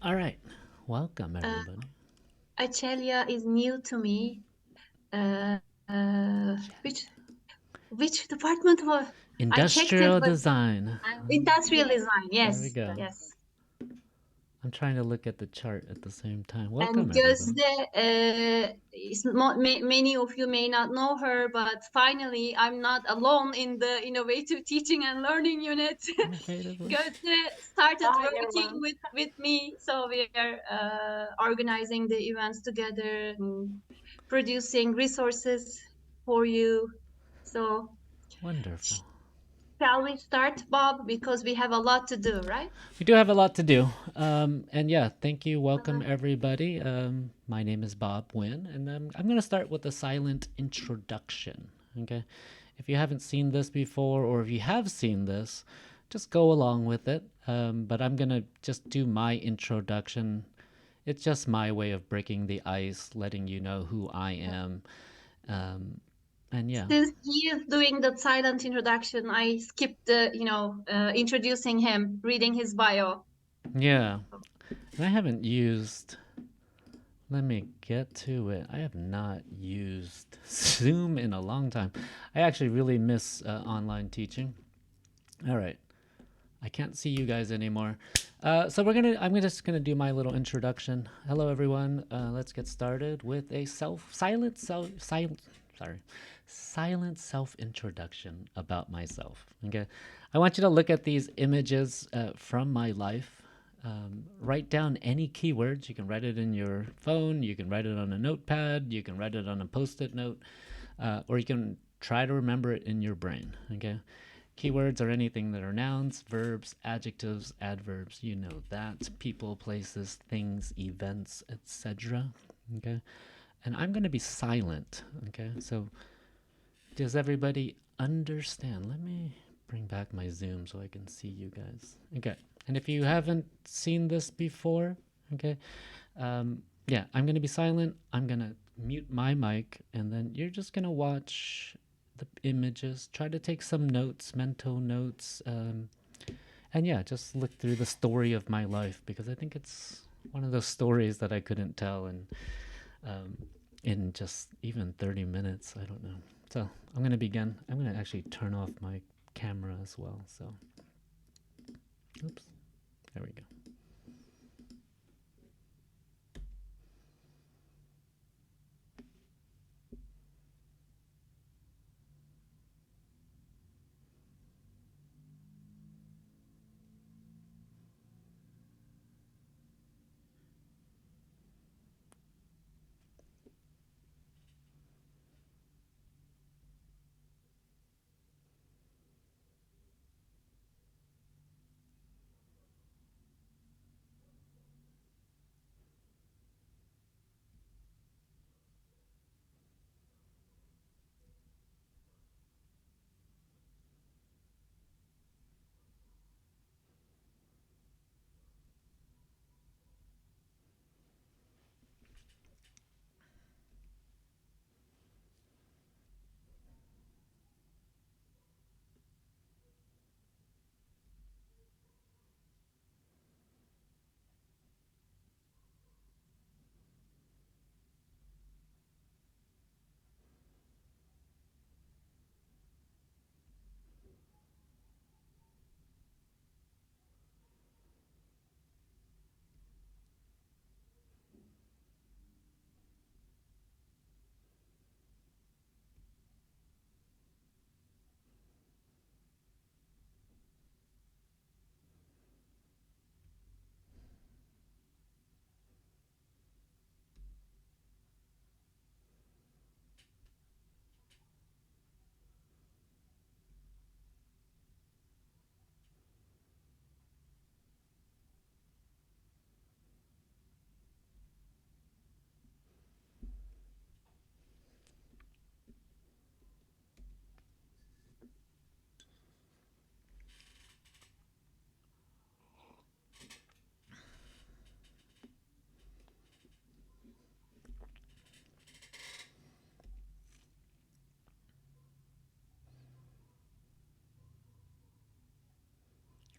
All right. Welcome, Uh, everybody. Achelia is new to me. Uh, uh, Jelly. which which department was? I checked it, Industrial but design. industrial design. There we Yes, go. yes. I'm trying to look at the chart at the same time. And Welcome, everybody. Gözde, many of you may not know her, but finally, I'm not alone in the innovative teaching and learning unit. Innovatively. Gözde started Hi working everyone. with me, so we are organizing the events together and producing resources for you. So, Wonderful. shall we start, Bob? Because we have a lot to do, right? We do have a lot to do. And yeah, thank you. Welcome, everybody. My name is Bob Wynn, and I'm going to start with a silent introduction. Okay. If you haven't seen this before, or if you have seen this, just go along with it. But I'm going to just do my introduction. It's just my way of breaking the ice, letting you know who I am. Um, and yeah, Since he is doing the silent introduction, I skipped the, introducing him, reading his bio. yeah. And I haven't used. Let me get to it. I have not used Zoom in a long time. I actually really miss online teaching. All right. I can't see you guys anymore. So I'm just gonna do my little introduction. Hello, everyone. Let's get started with a silent self introduction about myself. Okay, I want you to look at these images from my life. Write down any keywords. You can write it in your phone. You can write it on a notepad. You can write it on a post-it note, or you can try to remember it in your brain. Okay. Keywords are anything that are nouns, verbs, adjectives, adverbs. You know that. People, places, things, events, etc. Okay. And I'm going to be silent. Okay. So, does everybody understand? Let me bring back my Zoom so I can see you guys. Okay. And if you haven't seen this before, okay, yeah, I'm going to be silent. I'm going to mute my mic, and then you're just going to watch the images, try to take some notes, mental notes, and yeah, just look through the story of my life because I think it's one of those stories that I couldn't tell um, in just even 30 minutes. I don't know. So I'm going to begin. I'm going to actually turn off my camera as well. So, oops, there we go.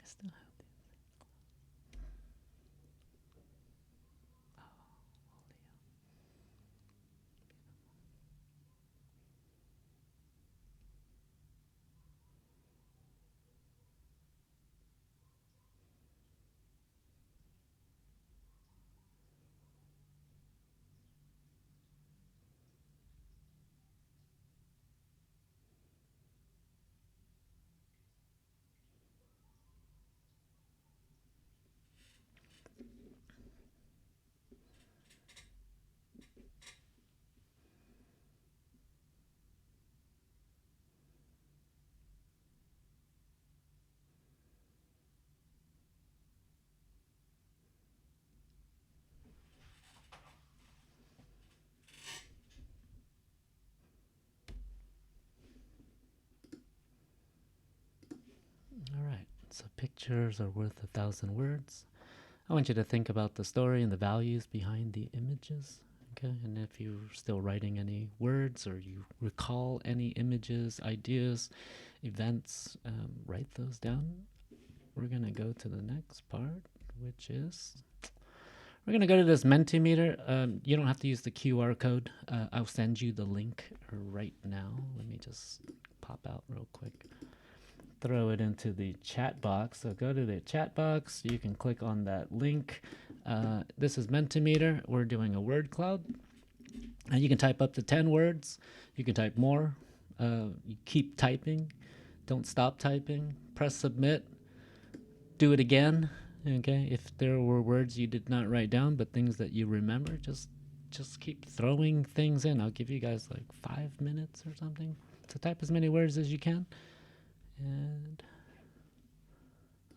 I still have So pictures are worth 1,000 words. I want you to think about the story and the values behind the images. Okay, and if you're still writing any words or you recall any images, ideas, events, write those down. We're going to go to the next part, which is we're going to go to this Mentimeter. You don't have to use the QR code. I'll send you the link right now. Let me just pop out real quick. Throw it into the chat box. So go to the chat box. You can click on that link. This is Mentimeter. We're doing a word cloud. And you can type up to 10 words. You can type more. You keep typing. Don't stop typing. Press submit. Do it again. Okay. If there were words you did not write down, but things that you remember, just keep throwing things in. I'll give you guys like 5 minutes or something to type as many words as you can. And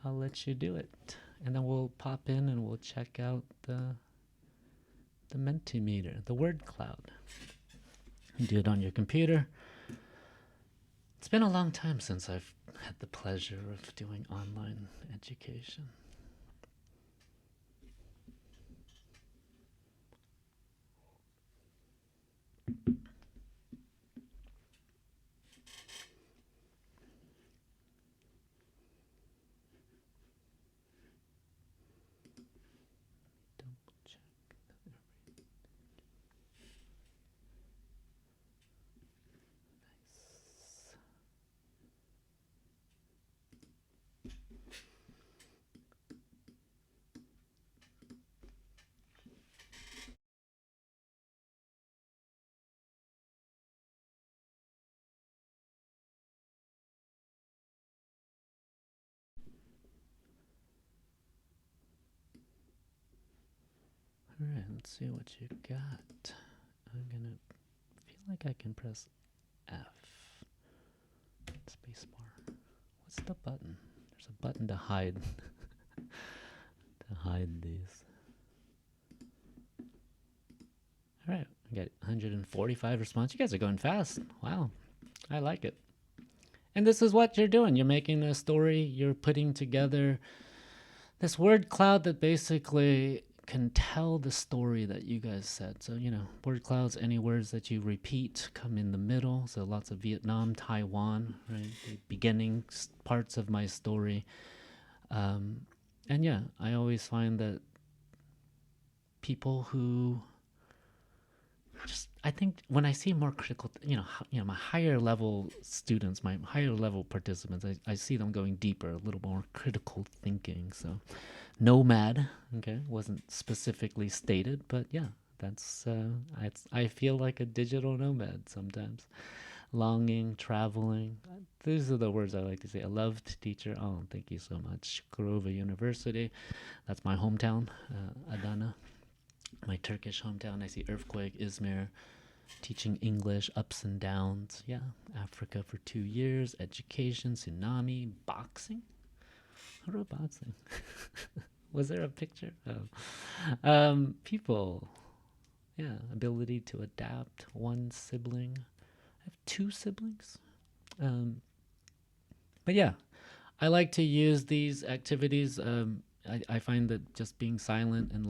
I'll let you do it. And then we'll pop in and we'll check out the Mentimeter, the word cloud. You do it on your computer. It's been a long time since I've had the pleasure of doing online education. Double check. Nice. All right, let's see what you got. I'm gonna feel like I can press F. Spacebar. What's the button? There's a button to hide to hide these. All right, I got 145 responses. You guys are going fast. Wow, I like it. And this is what you're doing. You're making a story. You're putting together this word cloud that basically can tell the story that you guys said. So, word clouds, any words that you repeat come in the middle. So lots of Vietnam, Taiwan, right? The beginning parts of my story. And yeah, I always find that people who I think when I see more critical, my higher level students, my higher level participants, I see them going deeper, a little more critical thinking. So nomad, okay, wasn't specifically stated, but yeah, that's I feel like a digital nomad sometimes. Longing, traveling. These are the words I like to say. A loved teacher. Oh, thank you so much. Kurova University. That's my hometown, Adana. My Turkish hometown. I see earthquake, Izmir. Teaching English, ups and downs. Yeah, Africa for 2 years. Education, tsunami, boxing. How about boxing? Was there a picture? Oh. People. Yeah, ability to adapt. One sibling. I have two siblings. Um, but yeah, I like to use these activities. I find that just being silent and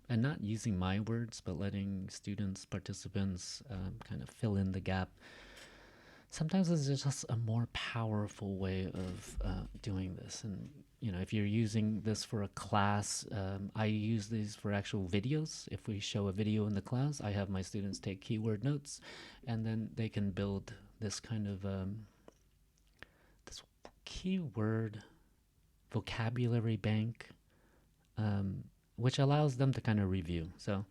and not using my words, but letting students, participants kind of fill in the gap. Sometimes it's just a more powerful way of doing this. And, if you're using this for a class, I use these for actual videos. If we show a video in the class, I have my students take keyword notes, and then they can build this kind of this keyword vocabulary bank, which allows them to kind of review. So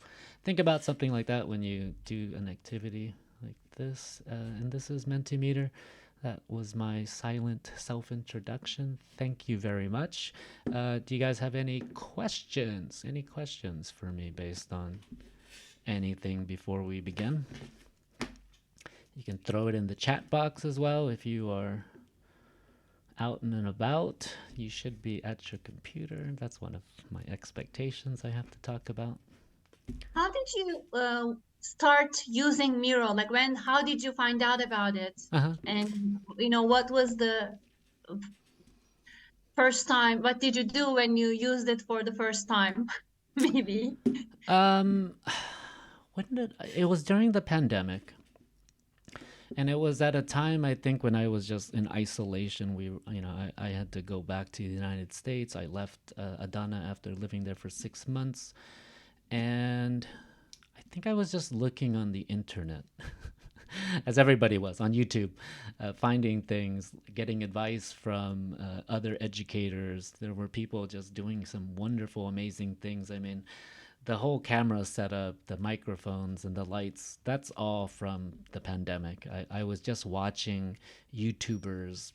think about something like that when you do an activity like this. And this is Mentimeter. That was my silent self-introduction. Thank you very much. Do you guys have any questions? Any questions for me based on anything before we begin? You can throw it in the chat box as well if you are out and about. You should be at your computer. That's one of my expectations I have to talk about. How did you start using Miro? Like how did you find out about it? Uh-huh. And what was the First time, what did you do when you used it for the first time? Maybe. Um, when did it was during the pandemic, and it was at a time I think when I was just in isolation. I had to go back to the United States. I left Adana after living there for 6 months, and I think I was just looking on the internet, as everybody was on YouTube, finding things, getting advice from other educators. There were people just doing some wonderful, amazing things. I mean, the whole camera setup, the microphones, and the lights, that's all from the pandemic. I was just watching YouTubers,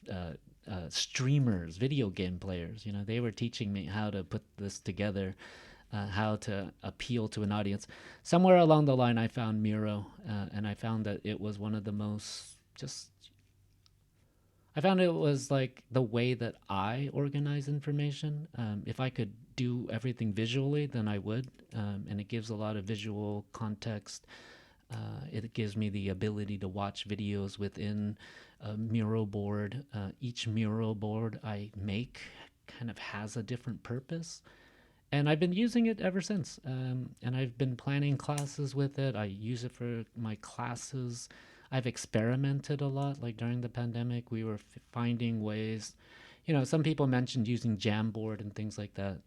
streamers, video game players. They were teaching me how to put this together, how to appeal to an audience. Somewhere along the line, I found Miro, and I found that it was one of the most just. I found it was like the way that I organize information. If I could do everything visually, then I would. And it gives a lot of visual context. It gives me the ability to watch videos within a Miro board. Each Miro board I make kind of has a different purpose, and I've been using it ever since. And I've been planning classes with it. I use it for my classes. I've experimented a lot. Like during the pandemic, we were finding ways. Some people mentioned using Jamboard and things like that.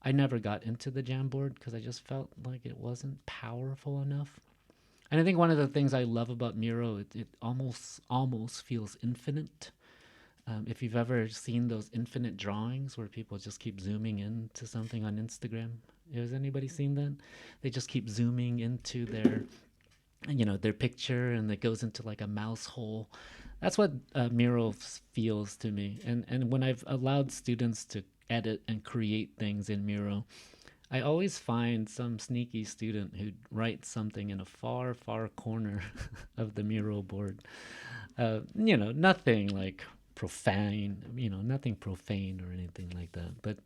I never got into the Jamboard because I just felt like it wasn't powerful enough. And I think one of the things I love about Miro, it almost feels infinite. If you've ever seen those infinite drawings where people just keep zooming into something on Instagram, has anybody seen that? They just keep zooming into their picture, and it goes into like a mouse hole. That's what Miro feels to me. And when I've allowed students to edit and create things in Miro, I always find some sneaky student who writes something in a far, far corner of the Miro board. Nothing like profane, nothing profane or anything like that. But,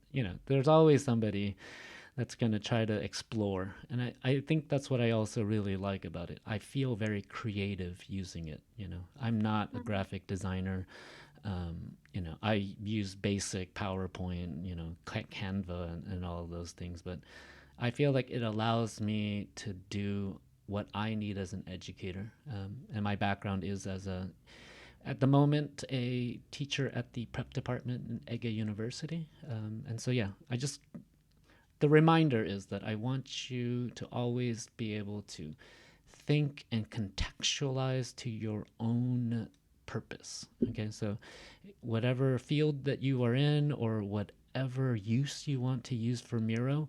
there's always somebody that's going to try to explore. And I think that's what I also really like about it. I feel very creative using it. I'm not a graphic designer. I use basic PowerPoint, Canva, and all of those things. But I feel like it allows me to do what I need as an educator. And my background is at the moment, a teacher at the prep department in Ege University. And so, yeah, the reminder is that I want you to always be able to think and contextualize to your own purpose. Okay, so whatever field that you are in, or whatever use you want to use for Miro,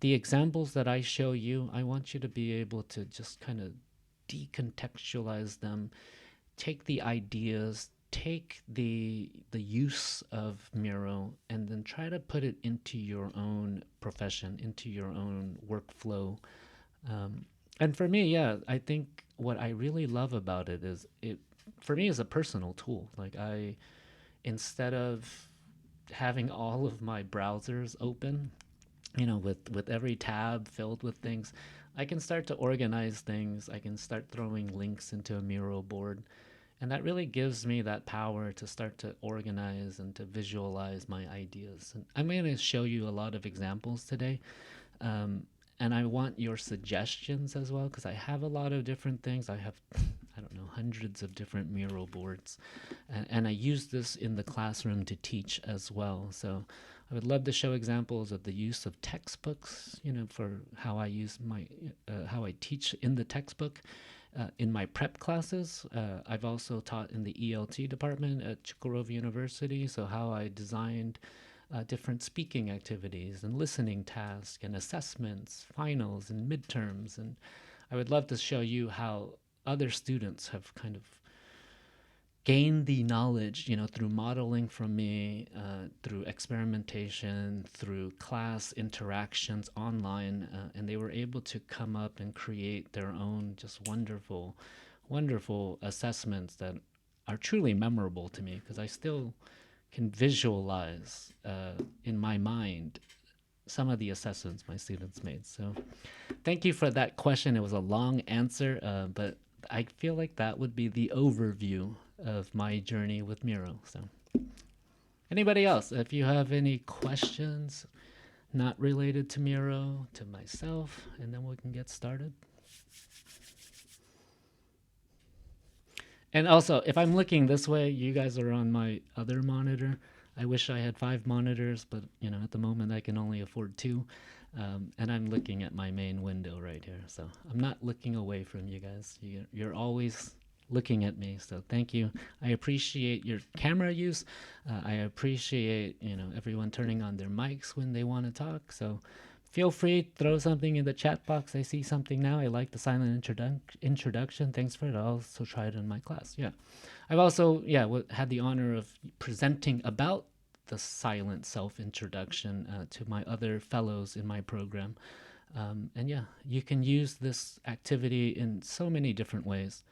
the examples that I show you, I want you to be able to just kind of decontextualize them, take the ideas, take the use of Miro, and then try to put it into your own profession, into your own workflow. Um, and for me, yeah, I think what I really love about it is it for me is a personal tool. Like instead of having all of my browsers open, with every tab filled with things, I can start to organize things. I can start throwing links into a Miro board, and that really gives me that power to start to organize and to visualize my ideas. And I'm going to show you a lot of examples today. Um, and I want your suggestions as well, because I have a lot of different things. I have, I don't know, hundreds of different Miro boards. And I use this in the classroom to teach as well. So I would love to show examples of the use of textbooks, for how how I teach in the textbook. In my prep classes, I've also taught in the ELT department at Chukurova University. So how I designed different speaking activities and listening tasks and assessments, finals and midterms. And I would love to show you how other students have kind of gained the knowledge, through modeling from me, through experimentation, through class interactions online, and they were able to come up and create their own just wonderful, wonderful assessments that are truly memorable to me, because I still can visualize in my mind some of the assessments my students made. So thank you for that question. It was a long answer, but I feel like that would be the overview of my journey with Miro. So Anybody else? If you have any questions not related to Miro, to myself, and then we can get started. And also, if I'm looking this way, you guys are on my other monitor. I wish I had 5 monitors, but at the moment I can only afford 2. And I'm looking at my main window right here, so I'm not looking away from you guys. You're always looking at me, so thank you. I appreciate your camera use. I appreciate everyone turning on their mics when they want to talk. So feel free to throw something in the chat box. I see something now. I like the silent introduction. Thanks for it. I'll also try it in my class. Yeah. I've also had the honor of presenting about the silent self introduction to my other fellows in my program. And yeah, you can use this activity in so many different ways.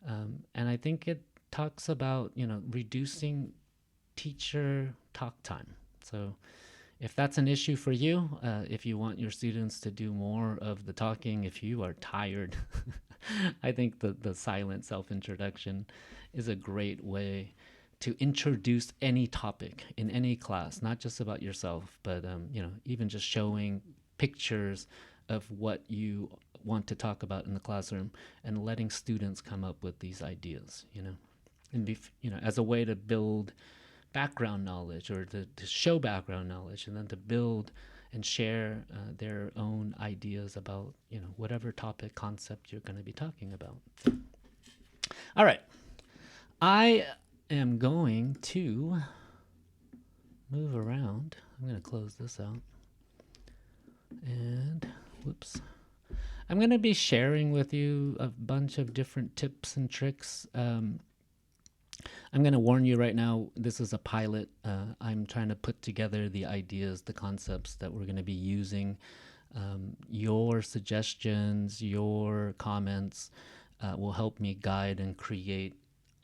And I think it talks about, reducing teacher talk time. So if that's an issue for you, if you want your students to do more of the talking, if you are tired, I think the silent self introduction is a great way to introduce any topic in any class, not just about yourself, but even just showing pictures of what you want to talk about in the classroom and letting students come up with these ideas, and as a way to build background knowledge or to show background knowledge and then to build and share their own ideas about whatever topic concept you're going to be talking about. All right, I am going to move around. I'm going to close this out and whoops. I'm going to be sharing with you a bunch of different tips and tricks. I'm going to warn you right now, this is a pilot. I'm trying to put together the ideas, the concepts that we're going to be using. Your suggestions, your comments will help me guide and create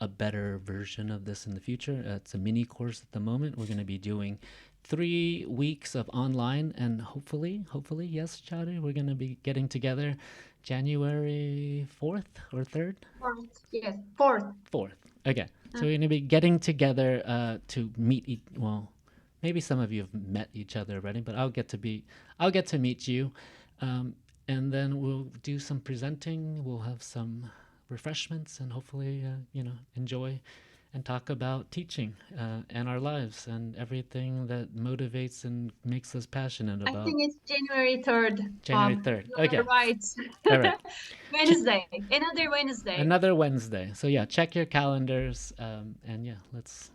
a better version of this in the future. It's a mini course at the moment. We're going to be doing 3 weeks of online, and hopefully, yes, Chowdhury, we're going to be getting together January 4th or 3rd? Fourth, yes, fourth. 4th. Okay. So we're going to be getting together to meet. Well, maybe some of you have met each other already, but I'll get to meet you, and then we'll do some presenting. We'll have some refreshments, and hopefully, enjoy and talk about teaching and our lives and everything that motivates and makes us passionate I about. think it's January 3rd, January Bob. 3rd. You Okay. are right. All right. Wednesday, another Wednesday. Another Wednesday. So yeah, check your calendars, and yeah, let's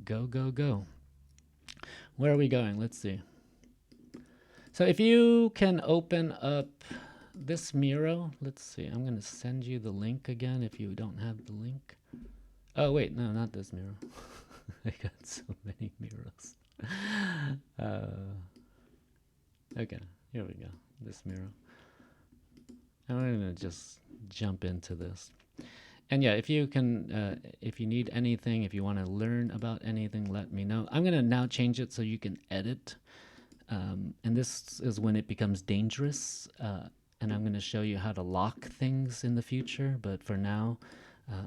go. Where are we going? Let's see. So if you can open up this Miro, let's see. I'm gonna send you the link again if you don't have the link. Oh wait, no, not this Miro. I got so many Miros. Okay, here we go. This Miro. I'm gonna just jump into this. And yeah, if you can, if you need anything, if you want to learn about anything, let me know. I'm gonna now change it so you can edit, and this is when it becomes dangerous. And I'm gonna show you how to lock things in the future. But for now,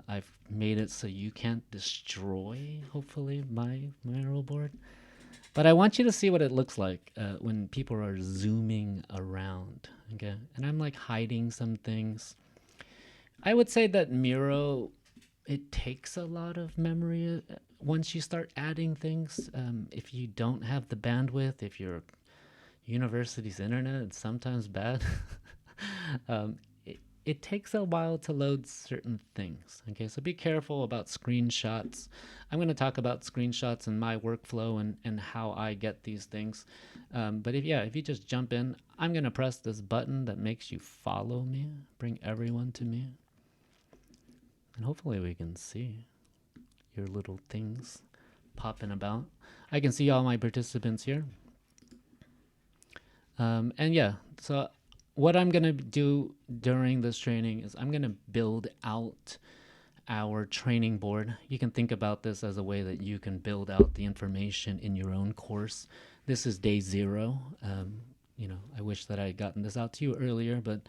I've made it so you can't destroy, hopefully, my Miro board. But I want you to see what it looks like when people are zooming around. Okay, and I'm like hiding some things. I would say that Miro, it takes a lot of memory once you start adding things. If you don't have the bandwidth, if your university's internet is sometimes bad, um, it takes a while to load certain things. Okay, so be careful about screenshots. I'm going to talk about screenshots and my workflow and how I get these things. But if you just jump in, I'm going to press this button that makes you follow me, bring everyone to me. And hopefully we can see your little things popping about. I can see all my participants here. And yeah, so what I'm going to do during this training is I'm going to build out our training board. You can think about this as a way that you can build out the information in your own course. This is day 0. I wish that I had gotten this out to you earlier, but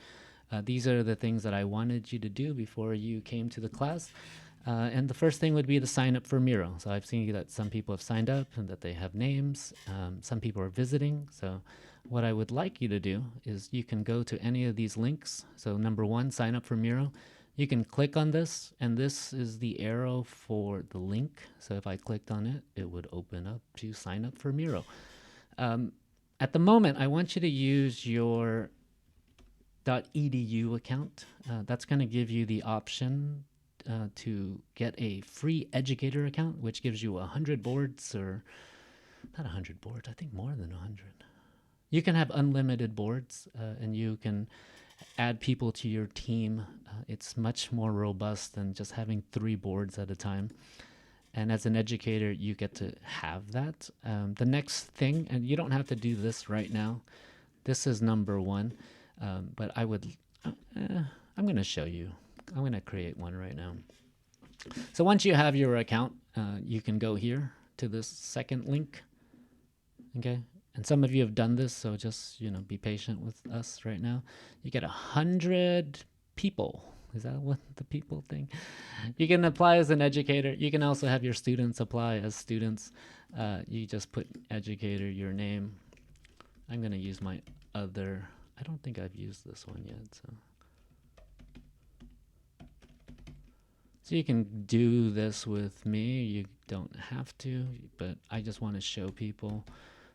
these are the things that I wanted you to do before you came to the class. And the first thing would be to sign up for Miro. So I've seen that some people have signed up and that they have names. Some people are visiting. So what I would like you to do is you can go to any of these links. So number one, sign up for Miro. You can click on this, and this is the arrow for the link. So if I clicked on it, it would open up to sign up for Miro. At the moment, I want you to use your .edu account. That's going to give you the option to get a free educator account, which gives you 100 boards, or not 100 boards, I think more than 100. You can have unlimited boards, and you can add people to your team. It's much more robust than just having 3 boards at a time. And as an educator, you get to have that. The next thing, and you don't have to do this right now, this is number one, but I would, I'm going to show you. I'm going to create one right now. So once you have your account, you can go here to this second link. Okay. And some of you have done this, so just, be patient with us right now. You get 100 people. Is that what the people thing? You can apply as an educator. You can also have your students apply as students. You just put educator, your name. I'm going to use my other. I don't think I've used this one yet. So you can do this with me. You don't have to, but I just want to show people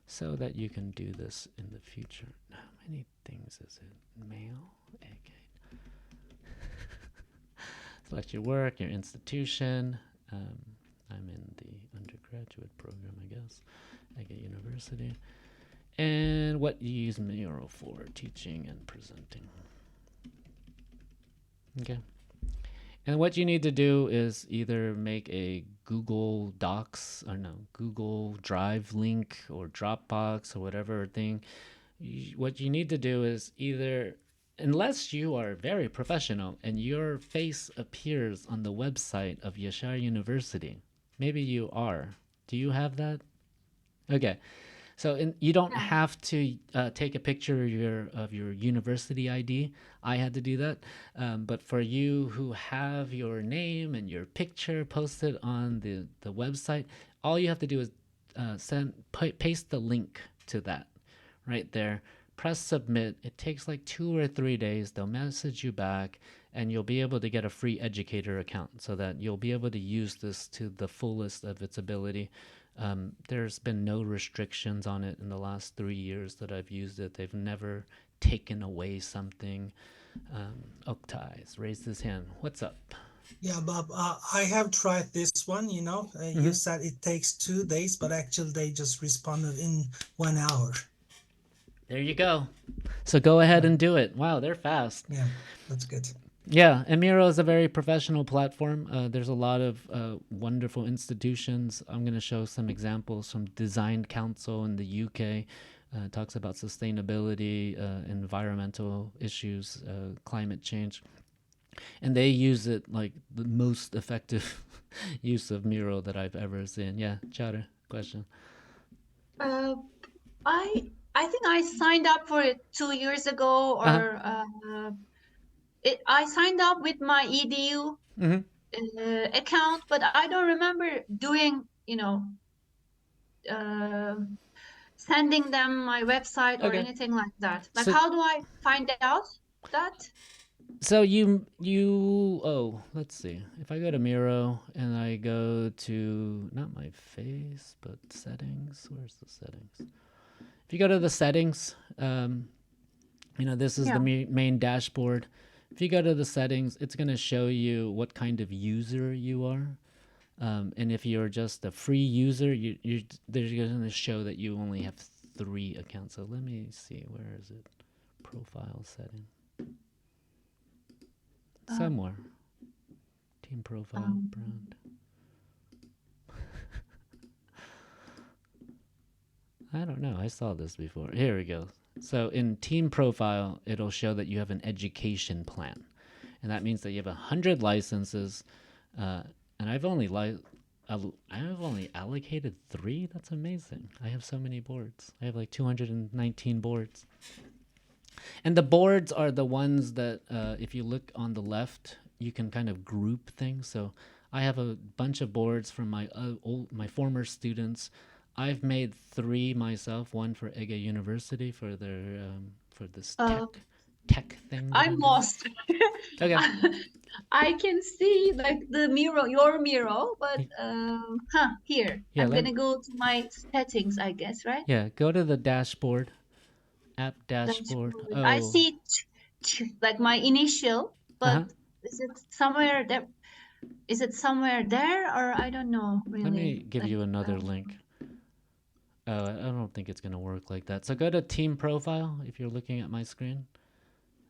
so that you can do this in the future. How many things is it? Mail? Okay. Select your work, your institution. I'm in the undergraduate program, I guess, at university. And what you use Miro for, teaching and presenting. Okay. And what you need to do is either make a Google Docs, or no, Google Drive link or Dropbox or whatever thing. What you need to do is either, unless you are very professional and your face appears on the website of Yashar University, maybe you are. Do you have that? Okay. So you don't Yeah. have to take a picture of your university ID. I had to do that. But for you who have your name and your picture posted on the website, all you have to do is paste the link to that right there. Press submit. It takes like 2 or 3 days. They'll message you back, and you'll be able to get a free educator account so that you'll be able to use this to the fullest of its ability. There's been no restrictions on it in the last 3 years that I've used it. They've never taken away something. Oktai's raised his hand. What's up? Yeah, Bob, I have tried this one, you said it takes 2 days, but actually they just responded in 1 hour. There you go. So go ahead and do it. Wow, they're fast. Yeah, that's good. Yeah, and Miro is a very professional platform. There's a lot of wonderful institutions. I'm going to show some examples from Design Council in the UK. Talks about sustainability, environmental issues, climate change. And they use it like the most effective use of Miro that I've ever seen. Yeah, Chatter, question. Uh, I think I signed up for it 2 years ago, Uh-huh. or I signed up with my edu account, but I don't remember doing, uh, sending them my website or Okay. anything like that. Like, So how do I find out that? So let's see. If I go to Miro and I go to not my face, but settings. Where's the settings? If you go to the settings, this is Yeah. the main dashboard. If you go to the settings, it's going to show you what kind of user you are. And if you're just a free user, they're going to show that you only have 3 accounts. So let me see. Where is it? Profile setting. Somewhere. Team profile, brand. I don't know. I saw this before. Here we go. So in team profile, it'll show that you have an education plan. And that means that you have 100 licenses. And I've only allocated 3. That's amazing. I have so many boards. I have like 219 boards. And the boards are the ones that, if you look on the left, you can kind of group things. So I have a bunch of boards from my former students. I've made three myself. One for Ege University for this Uh, tech thing that I'm I'm doing. lost. Okay. I can see like the Miro, your Miro, but here Yeah, I'm gonna go to my settings, I guess, right? yeah. Go to the dashboard, app dashboard. Dashboard. I Oh, see like my initial, uh but huh. is it somewhere there? Is it somewhere there, or I don't know Let really. me give Like, you another link. I don't think it's gonna work like that. So go to team profile if you're looking at my screen.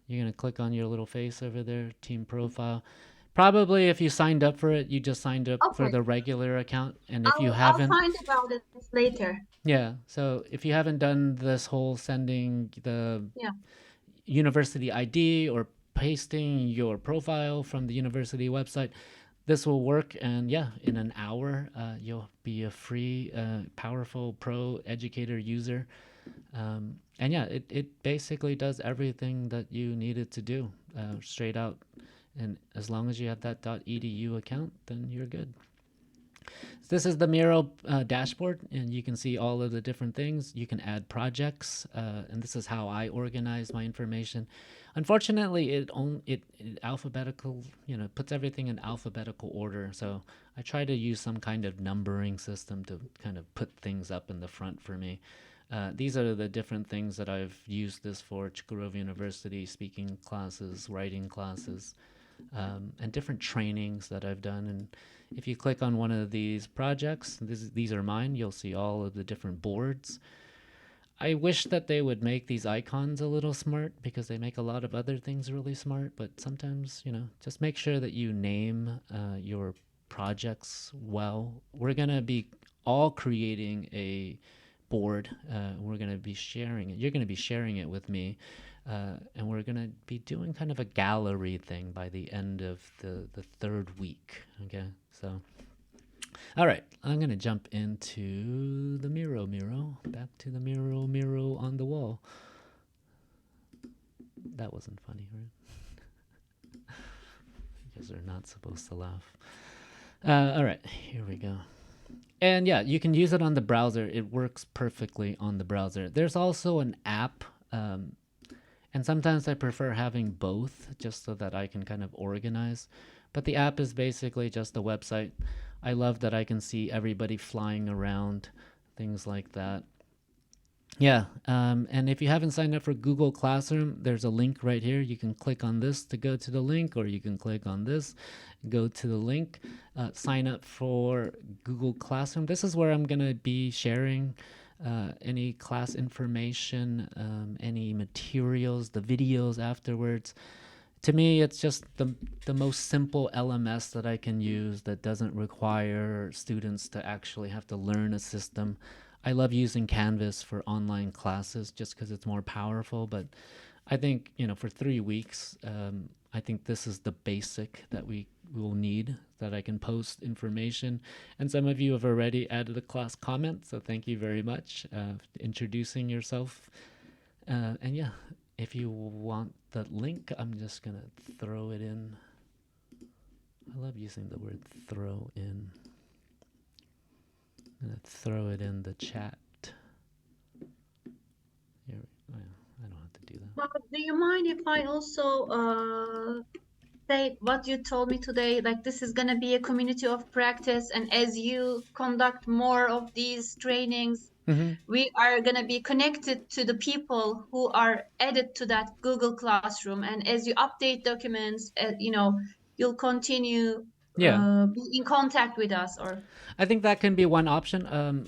You're gonna click on your little face over there, team profile. Probably if you signed up for it, you just signed up for okay, the regular account. And if you I'll haven't, find about it later. yeah. So if you haven't done this whole sending the Yeah. university ID or pasting your profile from the university website, this will work. And yeah, in an hour, you'll be a free, powerful pro educator user. And yeah, it basically does everything that you need it to do straight out. And as long as you have that .edu account, then you're good. So this is the Miro dashboard, and you can see all of the different things. You can add projects, and this is how I organize my information. Unfortunately, it alphabetical, puts everything in alphabetical order. So I try to use some kind of numbering system to kind of put things up in the front for me. These are the different things that I've used this for: Chukurova University, speaking classes, writing classes, and different trainings that I've done. And if you click on one of these projects, these are mine, you'll see all of the different boards. I wish that they would make these icons a little smart because they make a lot of other things really smart, but sometimes, just make sure that you name your projects well. We're going to be all creating a board. We're going to be sharing it. You're going to be sharing it with me. And we're going to be doing kind of a gallery thing by the end of the third week. Okay. So, all right. I'm going to jump into the Miro. Back to the Miro on the wall. That wasn't funny, right? You guys are not supposed to laugh. All right. Here we go. And yeah, you can use it on the browser. It works perfectly on the browser. There's also an app. And sometimes I prefer having both just so that I can kind of organize. But the app is basically just a website. I love that I can see everybody flying around, things like that. Yeah, and if you haven't signed up for Google Classroom, there's a link right here. You can click on this to go to the link, or you can click on this, go to the link, sign up for Google Classroom. This is where I'm going to be sharing any class information, any materials, the videos afterwards. To me, it's just the most simple LMS that I can use that doesn't require students to actually have to learn a system. I love using Canvas for online classes just because it's more powerful. But I think, for 3 weeks, I think this is the basic that we will need, that I can post information. And some of you have already added a class comment, so thank you very much introducing yourself. And yeah, if you want the link, I'm just going to throw it in. I love using the word throw in. I'm going to throw it in the chat. Here, I don't have to do that. But do you mind if I also say what you told me today? Like, this is going to be a community of practice, and as you conduct more of these trainings, we are going to be connected to the people who are added to that Google Classroom. And as you update documents, you'll continue Yeah, be in contact with us. Or I think that can be one option.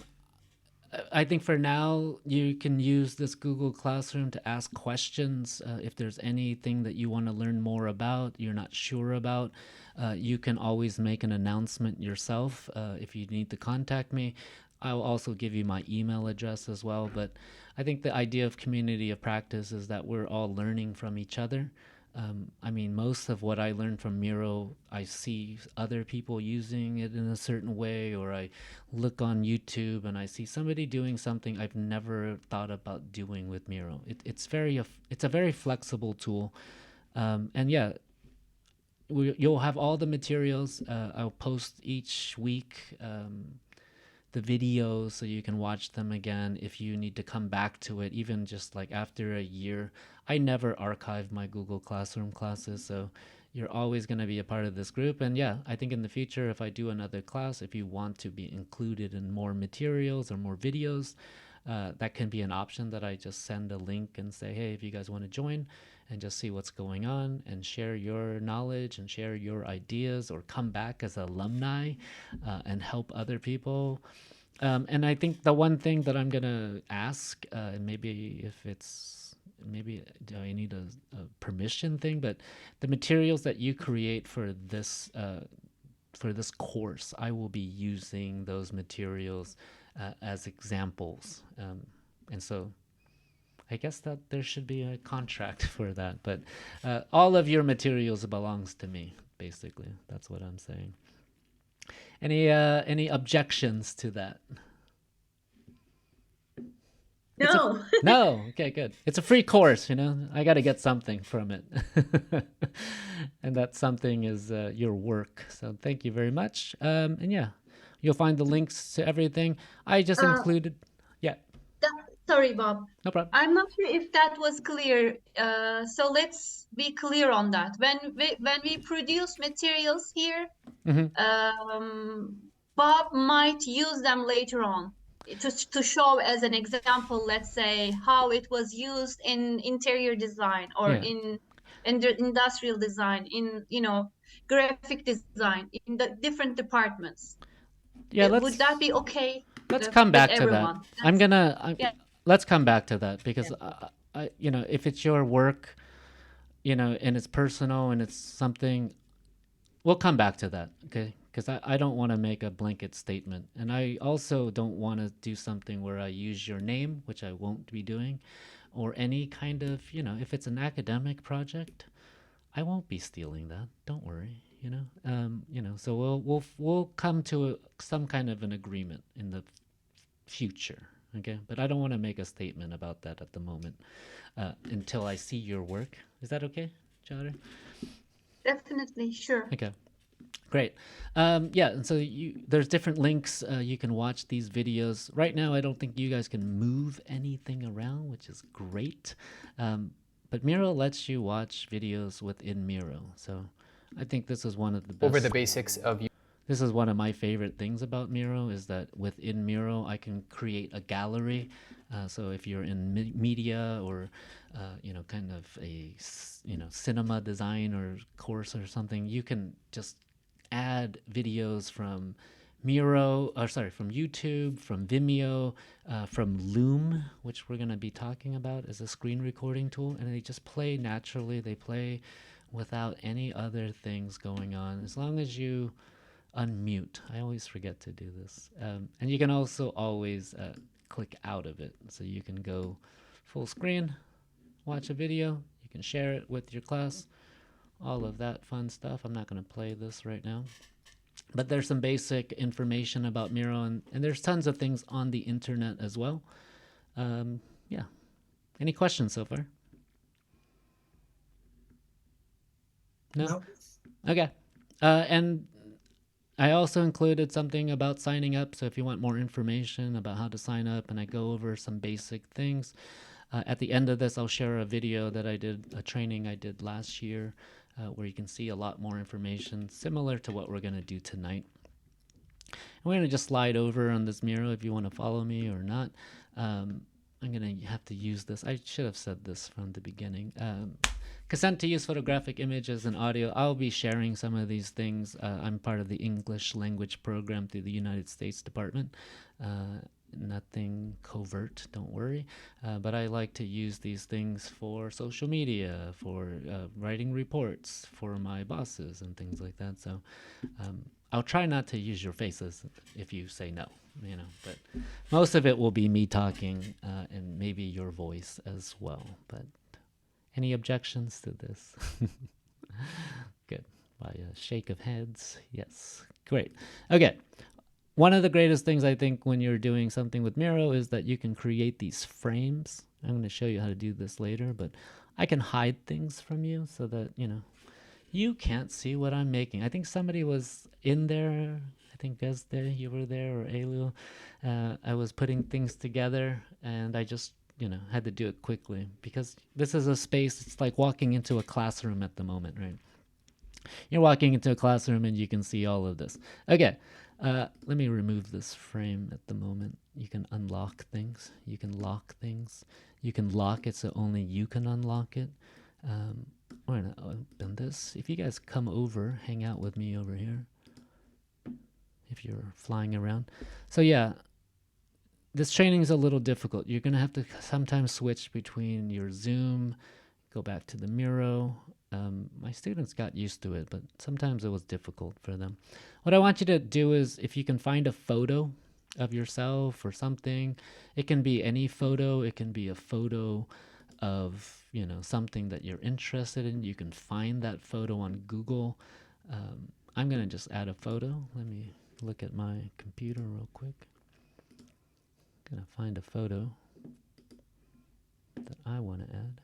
I think for now, you can use this Google Classroom to ask questions. If there's anything that you want to learn more about, you're not sure about, you can always make an announcement yourself if you need to contact me. I'll also give you my email address as well. But I think the idea of community of practice is that we're all learning from each other. I mean, most of what I learned from Miro, I see other people using it in a certain way, or I look on YouTube and I see somebody doing something I've never thought about doing with Miro. It's a very flexible tool, and yeah, you'll have all the materials. I'll post each week the videos so you can watch them again if you need to come back to it, even just like after a year. I never archive my Google Classroom classes, so you're always going to be a part of this group. And yeah, I think in the future, if I do another class, if you want to be included in more materials or more videos, that can be an option that I just send a link and say, hey, if you guys want to join and just see what's going on and share your knowledge and share your ideas, or come back as alumni and help other people. And I think the one thing that I'm going to ask, and maybe if it's, maybe do I need a permission thing, but the materials that you create for this course, I will be using those materials as examples. And so I guess that there should be a contract for that. But all of your materials belongs to me, basically. That's what I'm saying. Any objections to that? No. No. Okay, good. It's a free course, you know. I got to get something from it. And that something is your work. So thank you very much. And yeah, you'll find the links to everything. I just included, yeah. Sorry, Bob. No problem. I'm not sure if that was clear. So let's be clear on that. When we produce materials here, Bob might use them later on to show as an example, let's say, how it was used in interior design or in the industrial design, in graphic design, in the different departments. Yeah, would that be okay? Let's come back to that. Yeah. Let's come back to that, because I, if it's your work, and it's personal and it's something, we'll come back to that, okay? Because I don't want to make a blanket statement, and I also don't want to do something where I use your name, which I won't be doing, or any kind of, if it's an academic project, I won't be stealing that. Don't worry. So we'll come to some kind of an agreement in the future, okay? But I don't want to make a statement about that at the moment until I see your work. Is that okay, Chowder? Definitely, sure. Okay, great. Yeah, and so there's different links. You can watch these videos. Right now, I don't think you guys can move anything around, which is great. But Miro lets you watch videos within Miro. So I think this is one of the best. Over the basics of you. This is one of my favorite things about Miro, is that within Miro, I can create a gallery. So if you're in media or, kind of a, cinema design or course or something, you can just add videos from from YouTube, from Vimeo, from Loom, which we're going to be talking about as a screen recording tool. And they just play naturally. They play without any other things going on. As long as you unmute. I always forget to do this. And you can also always click out of it. So you can go full screen, watch a video, you can share it with your class, all of that fun stuff. I'm not going to play this right now. But there's some basic information about Miro, and there's tons of things on the internet as well. Yeah. Any questions so far? No? Okay. And I also included something about signing up. So if you want more information about how to sign up, and I go over some basic things, at the end of this, I'll share a video that I did, a training I did last year, where you can see a lot more information similar to what we're going to do tonight. And we're going to just slide over on this Miro if you want to follow me or not. I'm going to have to use this. I should have said this from the beginning. Consent to use photographic images and audio. I'll be sharing some of these things. I'm part of the English language program through the United States Department. Nothing covert, don't worry. But I like to use these things for social media, for writing reports for my bosses and things like that. So I'll try not to use your faces if you say no, but most of it will be me talking and maybe your voice as well. But any objections to this? Good. By a shake of heads. Yes. Great. Okay. One of the greatest things I think when you're doing something with Miro is that you can create these frames. I'm going to show you how to do this later, but I can hide things from you so that, You can't see what I'm making. I think somebody was in there. I think Gazde, you were there, or Elu. I was putting things together, and I just, had to do it quickly because this is a space. It's like walking into a classroom at the moment, right? You're walking into a classroom and you can see all of this. Okay, let me remove this frame at the moment. You can unlock things. You can lock things. You can lock it so only you can unlock it. We're gonna open this. If you guys come over, hang out with me over here. If you're flying around. So yeah, this training is a little difficult. You're gonna have to sometimes switch between your Zoom, go back to the Miro. My students got used to it, but sometimes it was difficult for them. What I want you to do is, if you can find a photo of yourself or something, it can be any photo. It can be a photo of something that you're interested in. You can find that photo on Google. I'm gonna just add a photo. Let me look at my computer real quick. Gonna find a photo that I want to add.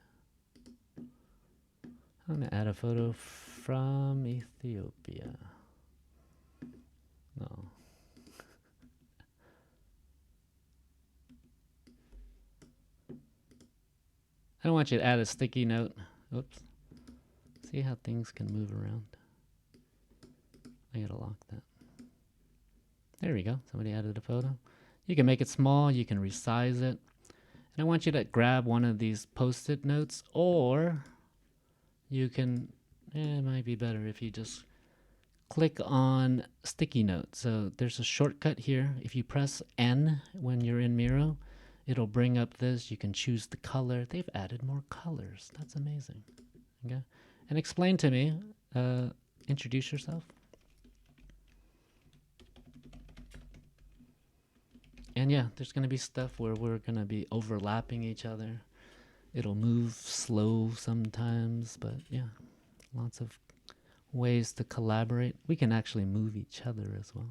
I'm gonna add a photo from Ethiopia. No. I don't want you to add a sticky note. Oops. See how things can move around? I gotta lock that. There we go. Somebody added a photo. You can make it small. You can resize it. And I want you to grab one of these post-it notes, or you can, it might be better if you just click on sticky note. So there's a shortcut here. If you press N when you're in Miro, it'll bring up this. You can choose the color. They've added more colors. That's amazing. Okay. And explain to me, introduce yourself. And yeah, there's going to be stuff where we're going to be overlapping each other. It'll move slow sometimes, but yeah, lots of ways to collaborate. We can actually move each other as well.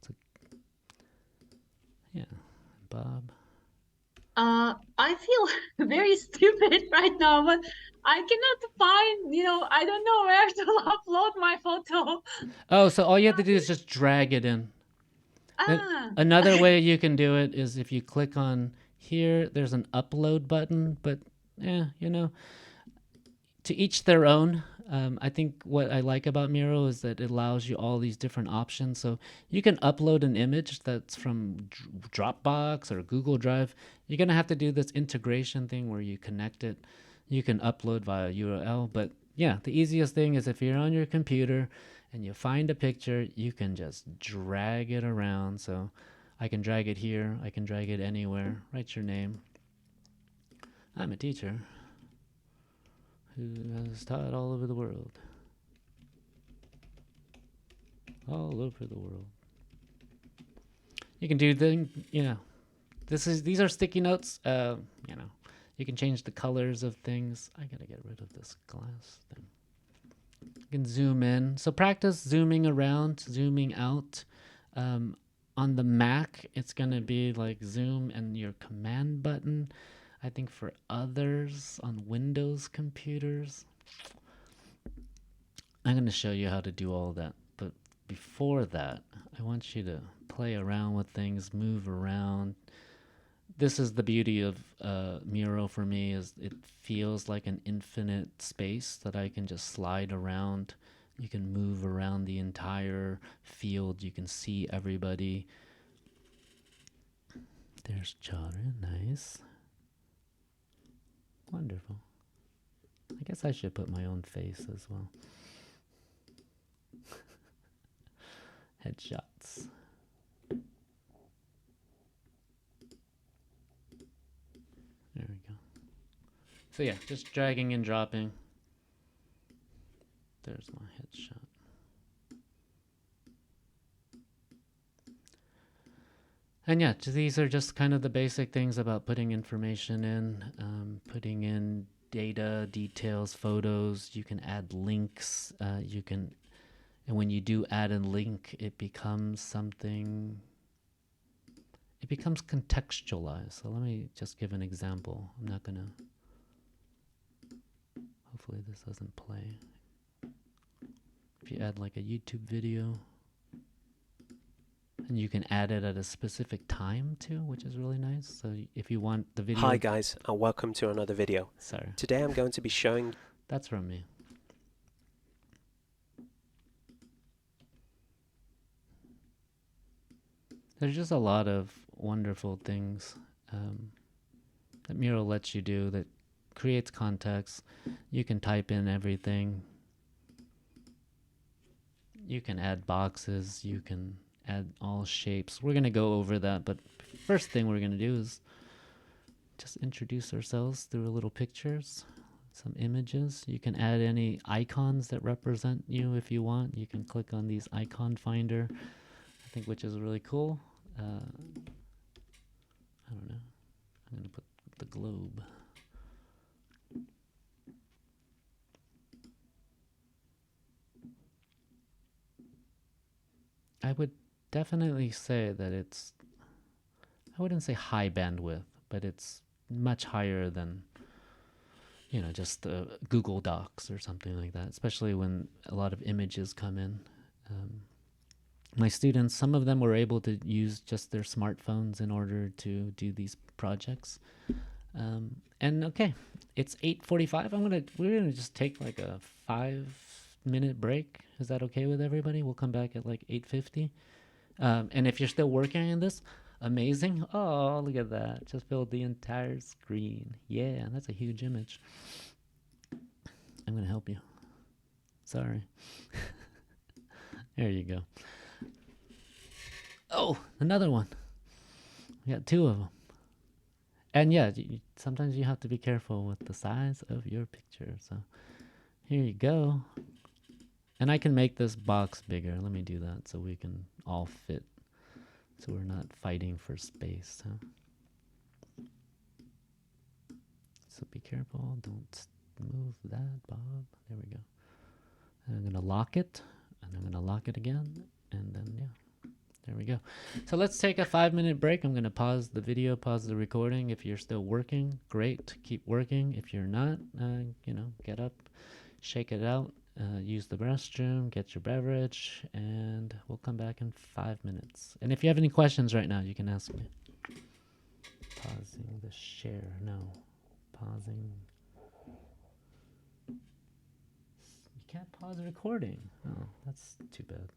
So, yeah, Bob. I feel very stupid right now, but I cannot find, I don't know where to upload my photo. Oh, so all you have to do is just drag it in. Another way you can do it is if you click on here, there's an upload button, but to each their own. I think what I like about Miro is that it allows you all these different options. So you can upload an image that's from Dropbox or Google Drive. You're going to have to do this integration thing where you connect it. You can upload via URL. But yeah, the easiest thing is if you're on your computer and you find a picture, you can just drag it around. So I can drag it here. I can drag it anywhere. Write your name. I'm a teacher who has taught all over the world. All over the world. You can do these are sticky notes. You can change the colors of things. I gotta get rid of this glass thing. You can zoom in. So practice zooming around, zooming out. On the Mac, it's gonna be like zoom and your command button. I think for others on Windows computers, I'm going to show you how to do all that. But before that, I want you to play around with things, move around. This is the beauty of Miro for me, is it feels like an infinite space that I can just slide around. You can move around the entire field. You can see everybody. There's Chara, nice. Wonderful. I guess I should put my own face as well. Headshots. There we go. So yeah, just dragging and dropping. There's my headshot. And yeah, these are just kind of the basic things about putting information in, putting in data, details, photos. You can add links. And when you do add a link, it becomes something. It becomes contextualized. So let me just give an example. I'm not gonna. Hopefully this doesn't play. you add like a YouTube video, and you can add it at a specific time too, which is really nice. So if you want the video... Hi guys, and welcome to another video. Sorry. Today I'm going to be showing... That's from me. There's just a lot of wonderful things that Miro lets you do, that creates context. You can type in everything. You can add boxes. You can add all shapes. We're going to go over that, but first thing we're going to do is just introduce ourselves through a little pictures, some images. You can add any icons that represent you if you want. You can click on these icon finder, I think, which is really cool. I don't know. I'm going to put the globe. I would definitely say that it's, I wouldn't say high bandwidth, but it's much higher than, you know, just Google Docs or something like that, especially when a lot of images come in. My students, some of them were able to use just their smartphones in order to do these projects. And okay, it's 8:45. We're gonna just take like a 5-minute break. Is that okay with everybody? We'll come back at like 8:50. And if you're still working on this, amazing. Oh, look at that. Just filled the entire screen. Yeah, that's a huge image. I'm gonna help you. Sorry. There you go. Oh, another one. We got 2 of them. And yeah, sometimes you have to be careful with the size of your picture. So here you go. And I can make this box bigger. Let me do that so we can all fit. So we're not fighting for space. Huh? So be careful. Don't move that, Bob. There we go. And I'm going to lock it. And I'm going to lock it again. And then, yeah. There we go. So let's take a 5-minute break. I'm going to pause the video, pause the recording. If you're still working, great. Keep working. If you're not, you know, get up, shake it out, use the restroom, get your beverage, and we'll come back in 5 minutes. And if you have any questions right now, you can ask me. Pausing the share. No. Pausing. You can't pause the recording. Oh, that's too bad.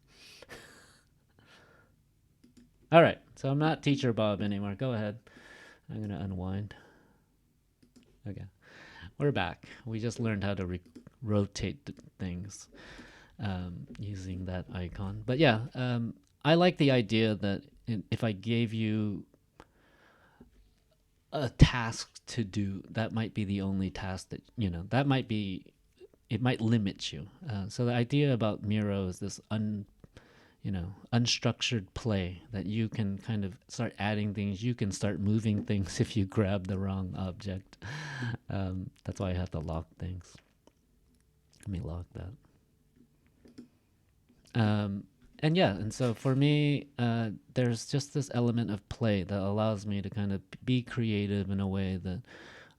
All right, so I'm not Teacher Bob anymore. Go ahead. I'm going to unwind. Okay, we're back. We just learned how to rotate things using that icon. But yeah, I like the idea that if I gave you a task to do, that might be the only task that, you know, that might be, it might limit you. So the idea about Miro is this unstructured play that you can kind of start adding things. You can start moving things if you grab the wrong object. That's why I have to lock things. Let me lock that. And yeah, and so for me, there's just this element of play that allows me to kind of be creative in a way that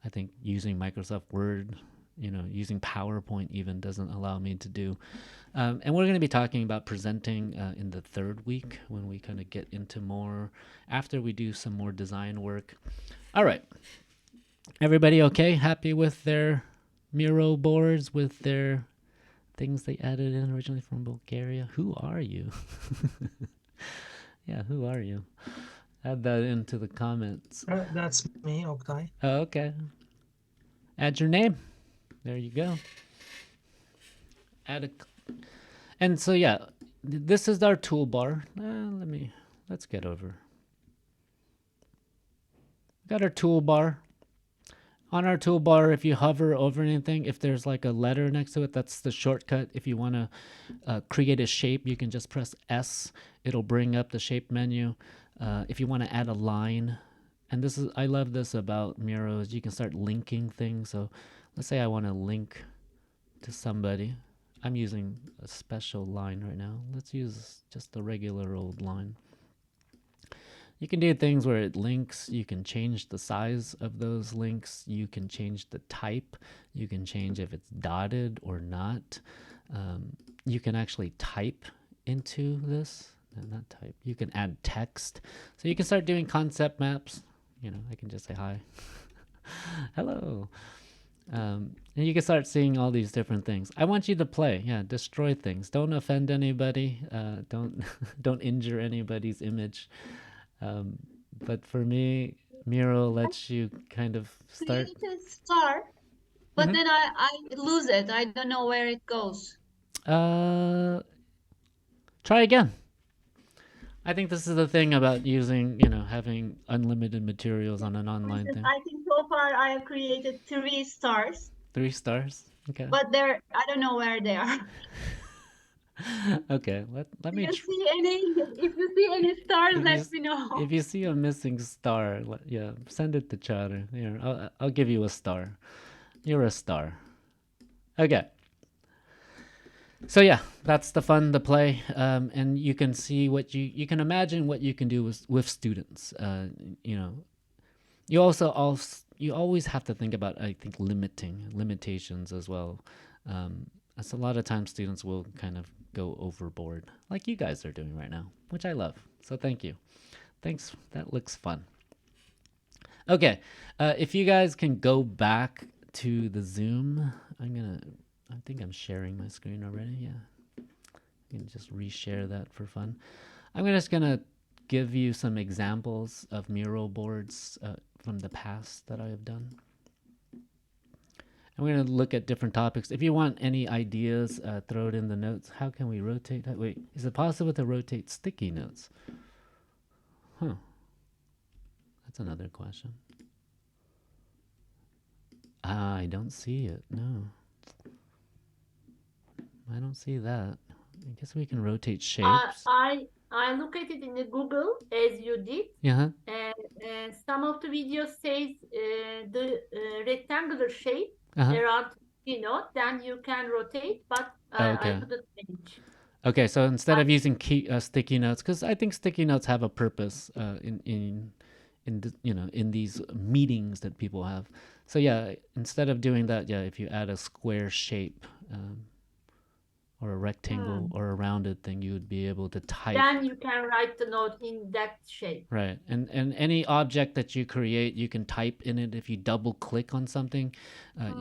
I think using Microsoft Word, you know, using PowerPoint even doesn't allow me to do. And we're going to be talking about presenting in the 3rd week when we kind of get into more, after we do some more design work. All right. Everybody okay? Happy with their Miro boards, with their things they added in originally from Bulgaria? Who are you? Yeah, who are you? Add that into the comments. That's me, Oktay. Oh, okay. Add your name. There you go. And so yeah, this is our toolbar. Let's get over. Got our toolbar. On our toolbar, if you hover over anything, if there's like a letter next to it, that's the shortcut. If you want to create a shape, you can just press S. It'll bring up the shape menu. If you want to add a line, and this is, I love this about Miro, is you can start linking things. So let's say I want to link to somebody. I'm using a special line right now. Let's use just a regular old line. You can do things where it links. You can change the size of those links. You can change the type. You can change if it's dotted or not. You can actually type into this. No, not type. You can add text. So you can start doing concept maps. You know, I can just say hi. Hello. And you can start seeing all these different things. I want you to play. Yeah, destroy things. Don't offend anybody. Don't don't injure anybody's image. But for me, Miro lets you kind of start. Create a star, but then I lose it. I don't know where it goes. Try again. I think this is the thing about using, having unlimited materials on an online thing. I think so far I have created 3 stars, 3 stars. Okay. but I don't know where they are. Okay. Let me. If you see any stars, If let me know. If you see a missing star, yeah, send it to Chatter. Here, I'll give you a star. You're a star. Okay. So yeah, that's the fun to play, and you can see what you can imagine what you can do with students. You you always have to think about, I think, limitations as well. As a lot of times students will kind of go overboard, like you guys are doing right now, which I love. So thank you. Thanks. That looks fun. Okay, if you guys can go back to the Zoom, I think I'm sharing my screen already. Yeah, I can just reshare that for fun. I'm just gonna give you some examples of Miro boards from the past that I have done. And we're going to look at different topics. If you want any ideas, throw it in the notes. How can we rotate that? Wait, is it possible to rotate sticky notes? Huh. That's another question. I don't see it. No. I don't see that. I guess we can rotate shapes. I look at it in the Google as you did. Yeah. And some of the videos says the rectangular shape around then you can rotate, but Okay. I couldn't manage. Okay, so instead of using sticky notes, because I think sticky notes have a purpose in these meetings that people have. So yeah, instead of doing that, yeah, if you add a square shape or a rectangle or a rounded thing, you would be able to type. Then you can write the note in that shape. Right, and any object that you create, you can type in it. If you double click on something,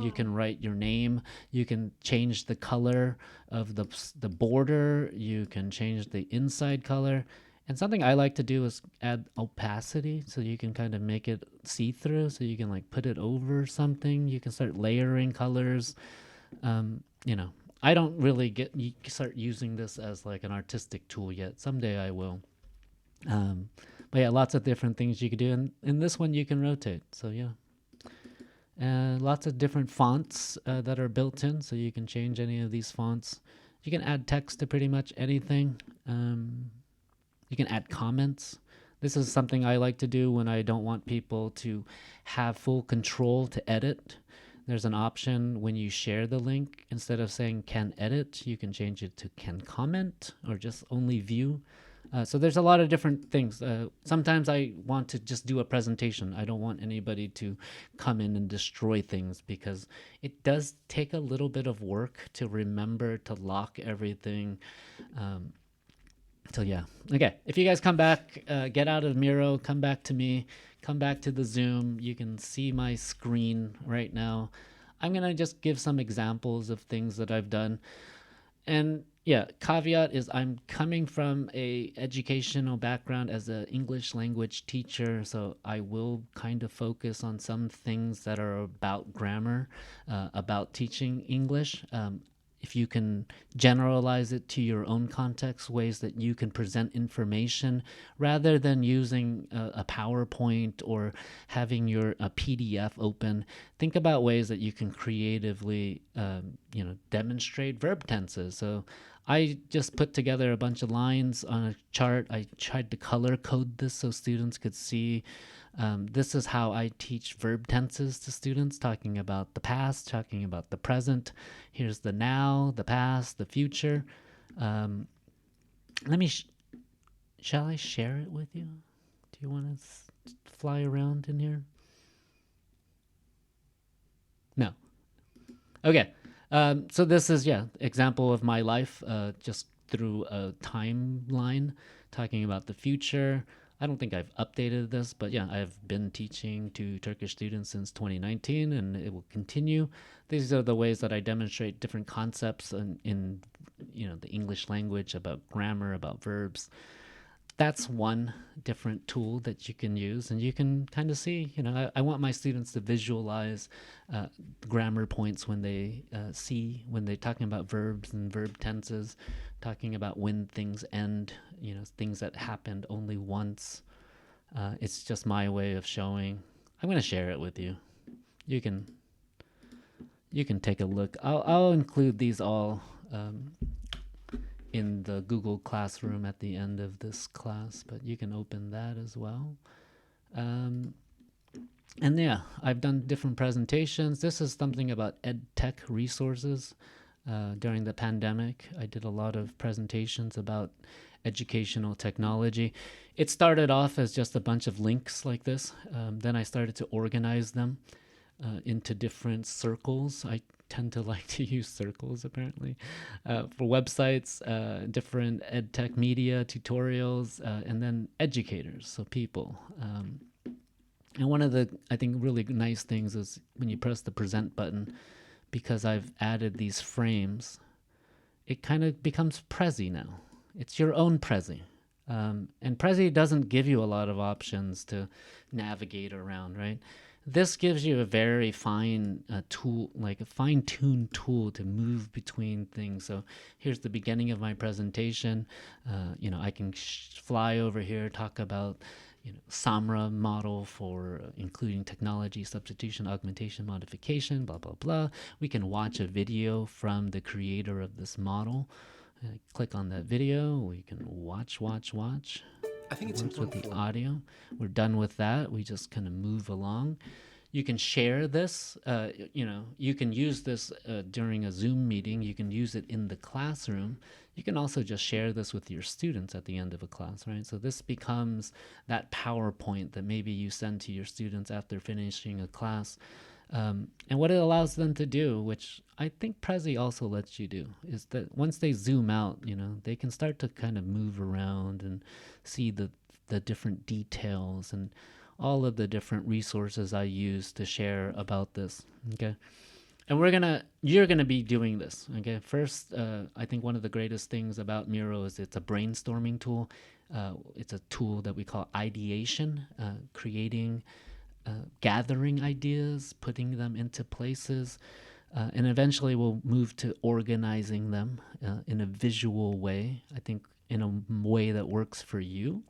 you can write your name. You can change the color of the border. You can change the inside color. And something I like to do is add opacity, so you can kind of make it see-through. So you can like put it over something. You can start layering colors. I don't really start using this as like an artistic tool yet. Someday I will. But yeah, lots of different things you could do. And in this one, you can rotate. So yeah. Lots of different fonts that are built in. So you can change any of these fonts. You can add text to pretty much anything. You can add comments. This is something I like to do when I don't want people to have full control to edit. There's an option when you share the link, instead of saying can edit, you can change it to can comment or just only view. So there's a lot of different things. Sometimes I want to just do a presentation. I don't want anybody to come in and destroy things, because it does take a little bit of work to remember to lock everything. So yeah. Okay, if you guys come back, get out of Miro, come back to me, come back to the Zoom. You can see my screen right now. I'm going to just give some examples of things that I've done. And yeah, caveat is I'm coming from a educational background as an English language teacher, so I will kind of focus on some things that are about grammar, about teaching English. If you can generalize it to your own context, ways that you can present information rather than using a PowerPoint or having a PDF open, think about ways that you can creatively, demonstrate verb tenses. So I just put together a bunch of lines on a chart. I tried to color code this so students could see. This is how I teach verb tenses to students, talking about the past, talking about the present. Here's the now, the past, the future. Shall I share it with you? Do you want to fly around in here? No. Okay. So this is, example of my life, just through a timeline, talking about the future. I don't think I've updated this, but yeah, I've been teaching to Turkish students since 2019, and it will continue. These are the ways that I demonstrate different concepts in the English language, about grammar, about verbs. That's one different tool that you can use, and you can kind of see, I want my students to visualize grammar points when they when they're talking about verbs and verb tenses, talking about when things end, things that happened only once. It's just my way of showing. I'm going to share it with you. You can take a look. I'll include these all in the Google Classroom at the end of this class, but you can open that as well. And yeah, I've done different presentations. This is something about ed tech resources. During the pandemic, I did a lot of presentations about educational technology. It started off as just a bunch of links like this. Then I started to organize them into different circles. I tend to like to use circles, apparently, for websites, different ed tech media, tutorials, and then educators, so people. And one of the, I think, really nice things is when you press the present button, because I've added these frames, it kind of becomes Prezi now. It's your own Prezi. And Prezi doesn't give you a lot of options to navigate around, right? This gives you a very fine tool, like a fine-tuned tool to move between things. So here's the beginning of my presentation. I can fly over here, talk about SAMRA model for including technology, substitution, augmentation, modification, blah, blah, blah. We can watch a video from the creator of this model. Click on that video. We can watch. I think it's Works with important the for audio. We're done with that. We just kind of move along. You can share this. You can use this during a Zoom meeting. You can use it in the classroom. You can also just share this with your students at the end of a class, right? So this becomes that PowerPoint that maybe you send to your students after finishing a class. And what it allows them to do, which I think Prezi also lets you do, is that once they zoom out, they can start to kind of move around and see the different details and all of the different resources I use to share about this. Okay. And you're gonna be doing this. Okay. First, I think one of the greatest things about Miro is it's a brainstorming tool. It's a tool that we call ideation, creating, gathering ideas, putting them into places, and eventually we'll move to organizing them in a visual way. I think in a way that works for you.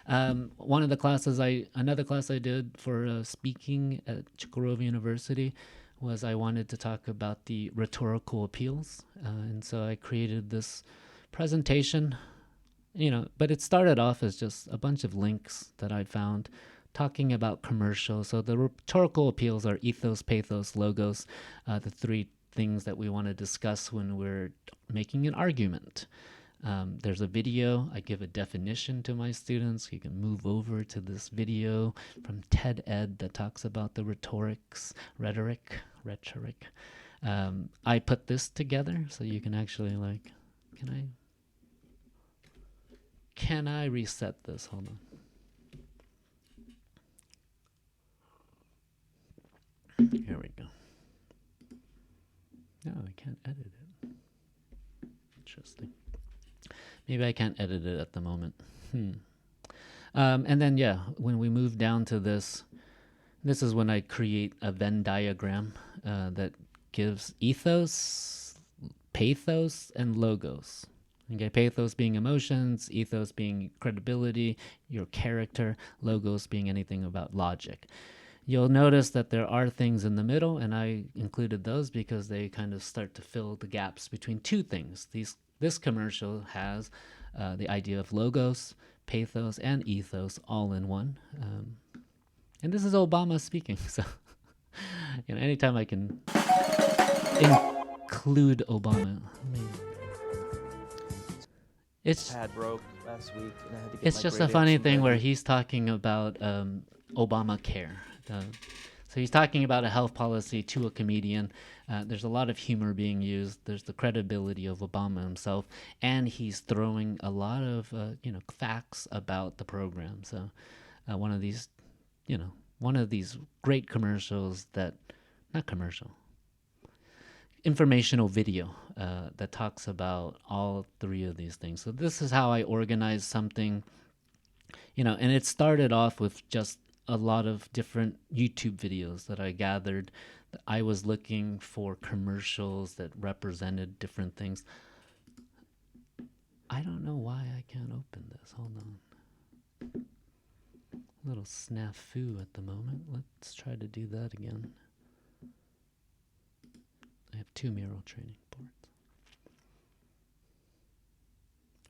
Another class I did for speaking at Chukurova University was I wanted to talk about the rhetorical appeals. And so I created this presentation, but it started off as just a bunch of links that I found talking about commercials. So the rhetorical appeals are ethos, pathos, logos, the three things that we want to discuss when we're making an argument. There's a video. I give a definition to my students. You can move over to this video from TED Ed that talks about the rhetoric. I put this together so you can actually can I reset this? Hold on. Here we go. No, I can't edit it. Interesting. Maybe I can't edit it at the moment. And then, when we move down to this is when I create a Venn diagram that gives ethos, pathos, and logos. Okay, pathos being emotions, ethos being credibility, your character, logos being anything about logic. You'll notice that there are things in the middle, and I included those because they kind of start to fill the gaps between two things. This commercial has the idea of logos, pathos, and ethos all in one. And this is Obama speaking, so anytime I can include Obama. It's pad broke last week, and I had to get it's my just a grade funny X thing where ready. he's talking about Obamacare. So he's talking about a health policy to a comedian. There's a lot of humor being used. There's the credibility of Obama himself, and he's throwing a lot of facts about the program. So one of these great commercials that not commercial informational video that talks about all three of these things. So this is how I organize something, and it started off with just a lot of different YouTube videos that I gathered. I was looking for commercials that represented different things. I don't know why I can't open this. Hold on. A little snafu at the moment. Let's try to do that again. I have 2 Miro training boards.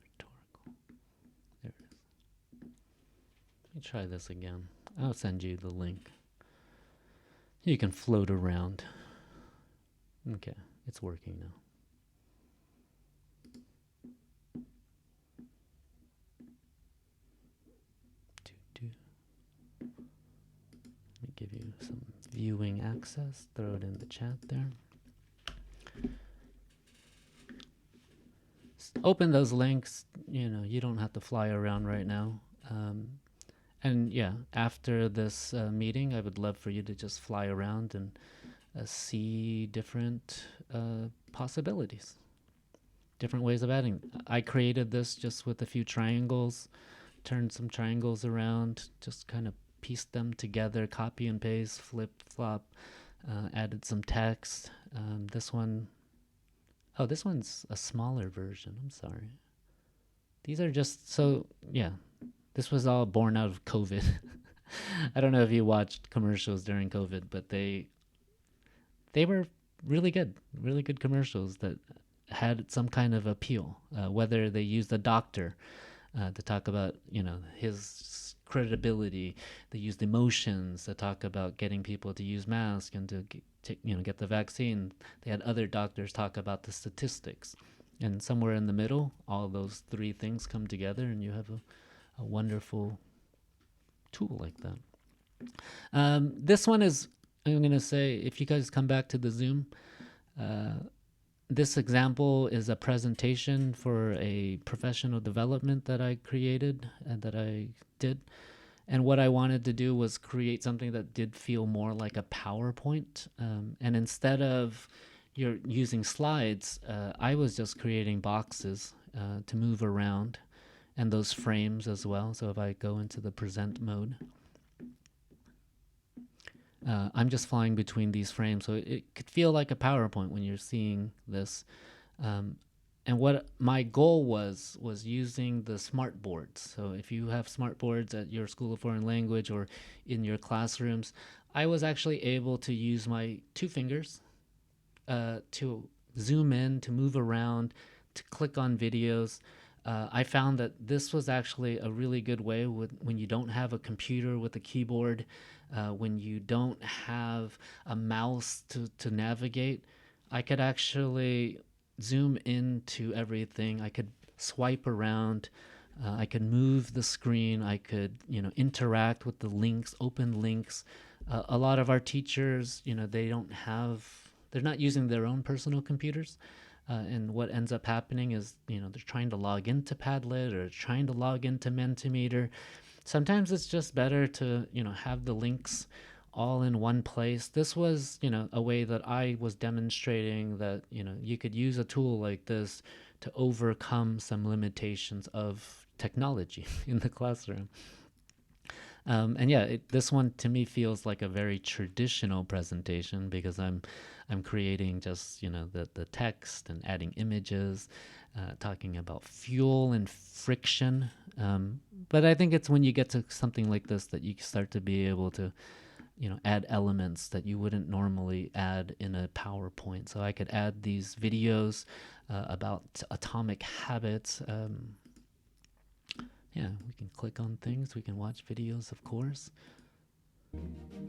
Rhetorical. There it is. Let me try this again. I'll send you the link. You can float around. Okay, it's working now. Let me give you some viewing access. Throw it in the chat there. Open those links. You don't have to fly around right now. And yeah, after this meeting, I would love for you to just fly around and see different possibilities, different ways of adding. I created this just with a few triangles, turned some triangles around, just kind of pieced them together, copy and paste, flip, flop, added some text. This one's a smaller version. I'm sorry. These are just, so yeah, this was all born out of COVID. I don't know if you watched commercials during COVID, but they were really good commercials that had some kind of appeal, whether they used a doctor to talk about, his credibility. They used emotions to talk about getting people to use masks and to get the vaccine. They had other doctors talk about the statistics. And somewhere in the middle, all those three things come together and you have a wonderful tool like that. This one is, I'm going to say, if you guys come back to the Zoom, this example is a presentation for a professional development that I created and that I did. And what I wanted to do was create something that did feel more like a PowerPoint. And instead of you're using slides, I was just creating boxes to move around, and those frames as well. So if I go into the present mode, I'm just flying between these frames. So it could feel like a PowerPoint when you're seeing this. And what my goal was using the smart boards. So if you have smart boards at your School of Foreign Language or in your classrooms, I was actually able to use my 2 fingers to zoom in, to move around, to click on videos. I found that this was actually a really good way when you don't have a computer with a keyboard, when you don't have a mouse to navigate. I could actually zoom into everything. I could swipe around. I could move the screen. I could, interact with the links, open links. A lot of our teachers, they're not using their own personal computers. And what ends up happening is, they're trying to log into Padlet or trying to log into Mentimeter. Sometimes it's just better to, have the links all in one place. This was, a way that I was demonstrating that, you could use a tool like this to overcome some limitations of technology in the classroom. And yeah, this one to me feels like a very traditional presentation because I'm creating just, the text and adding images, talking about fuel and friction. But I think it's when you get to something like this that you start to be able to, add elements that you wouldn't normally add in a PowerPoint. So I could add these videos about atomic habits. Yeah, we can click on things. We can watch videos, of course.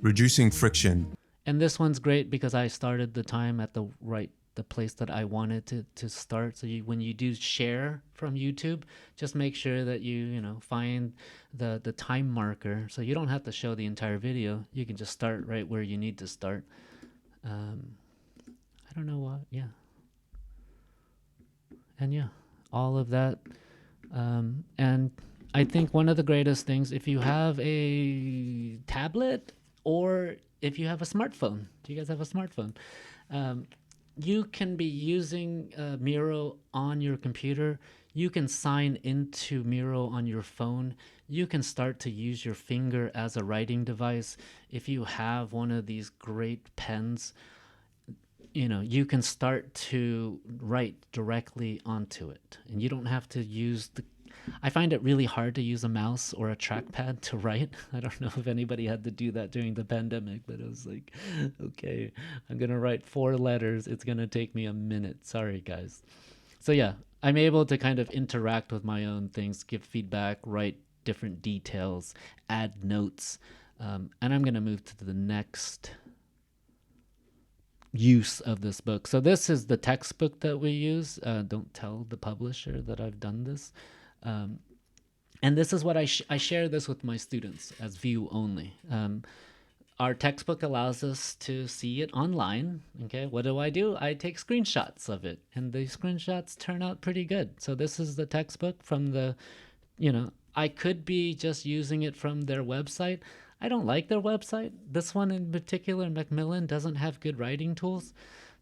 Reducing friction. And this one's great because I started the time at the right the place that I wanted to start. So when you do share from YouTube, just make sure that you know, find the time marker, so you don't have to show the entire video. You can just start right where you need to start. I don't know what, yeah. And yeah, all of that. And I think one of the greatest things, if you have a tablet or if you have a smartphone, do you guys have a smartphone? You can be using Miro on your computer. You can sign into Miro on your phone. You can start to use your finger as a writing device. If you have one of these great pens, you know, you can start to write directly onto it. And you don't have to use the... I find it really hard to use a mouse or a trackpad to write. I don't know if anybody had to do that during the pandemic, but it was like, okay, I'm going to write 4 letters. It's going to take me a minute. Sorry, guys. So yeah, I'm able to kind of interact with my own things, give feedback, write different details, add notes. And I'm going to move to the next use of this book. So this is the textbook that we use. Don't tell the publisher that I've done this. And this is what I share this with my students as view only. Our textbook allows us to see it online. Okay, what do? I take screenshots of it, and the screenshots turn out pretty good. So this is the textbook from the, you know, I could be just using it from their website. I don't like their website. This one in particular, Macmillan, doesn't have good writing tools.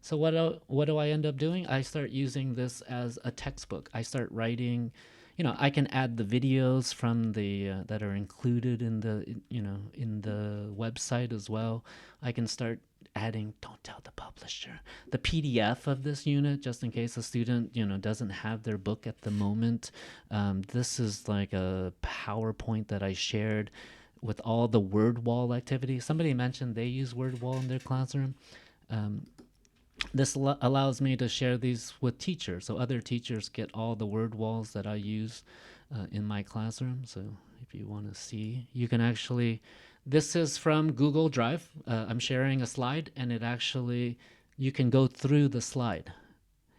So what do I end up doing? I start using this as a textbook. I start writing, you know, I can add the videos from the that are included in the, you know, in the website as well. I can start adding, don't tell the publisher, the PDF of this unit, just in case a student, you know, doesn't have their book at the moment. This is like a PowerPoint that I shared with all the word wall activity. Somebody mentioned they use word wall in their classroom. This allows me to share these with teachers, so other teachers get all the word walls that I use in my classroom. So if you want to see, you can actually, this is from Google Drive. I'm sharing a slide, and it actually, you can go through the slide.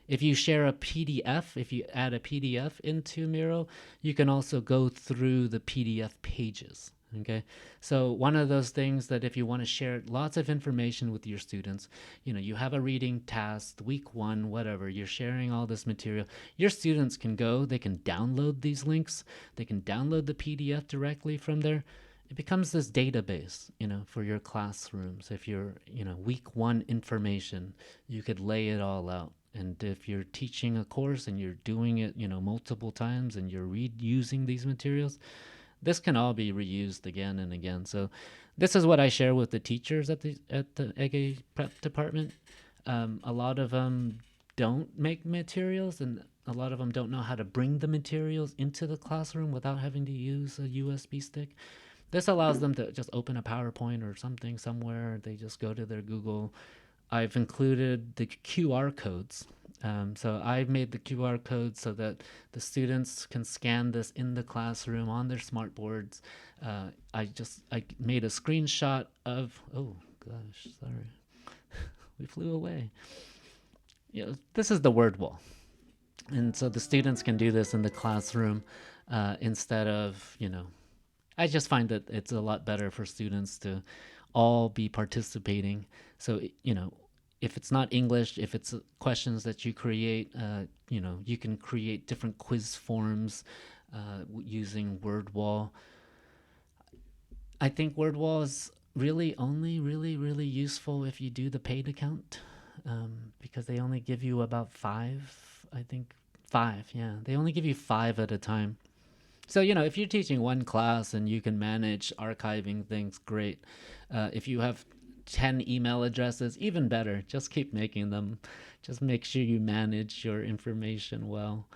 If you share a PDF, if you add a PDF into Miro, you can also go through the PDF pages. Okay, so one of those things that if you want to share lots of information with your students, you know, you have a reading task, week 1, whatever, you're sharing all this material, your students can go, they can download these links, they can download the PDF directly from there. It becomes this database, you know, for your classrooms. If you're, you know, week 1 information, you could lay it all out. And if you're teaching a course and you're doing it, you know, multiple times and you're reusing these materials, this can all be reused again and again. So this is what I share with the teachers at the EGE prep department. A lot of them don't make materials, and a lot of them don't know how to bring the materials into the classroom without having to use a USB stick. This allows them to just open a PowerPoint or something somewhere. They just go to their Google. I've included the QR codes. So I've made the QR code so that the students can scan this in the classroom on their smart boards. I made a screenshot of, oh gosh, sorry, we flew away. You know, this is the word wall. And so the students can do this in the classroom instead of, you know, I just find that it's a lot better for students to all be participating. So, you know, if it's not English, if it's questions that you create, you know, you can create different quiz forms using WordWall. I think WordWall is really only really useful if you do the paid account, because they only give you about 5, I think 5, yeah. They only give you 5 at a time. So, you know, if you're teaching one class and you can manage archiving things, great. If you have 10 email addresses, even better. Just keep making them. Just make sure you manage your information well.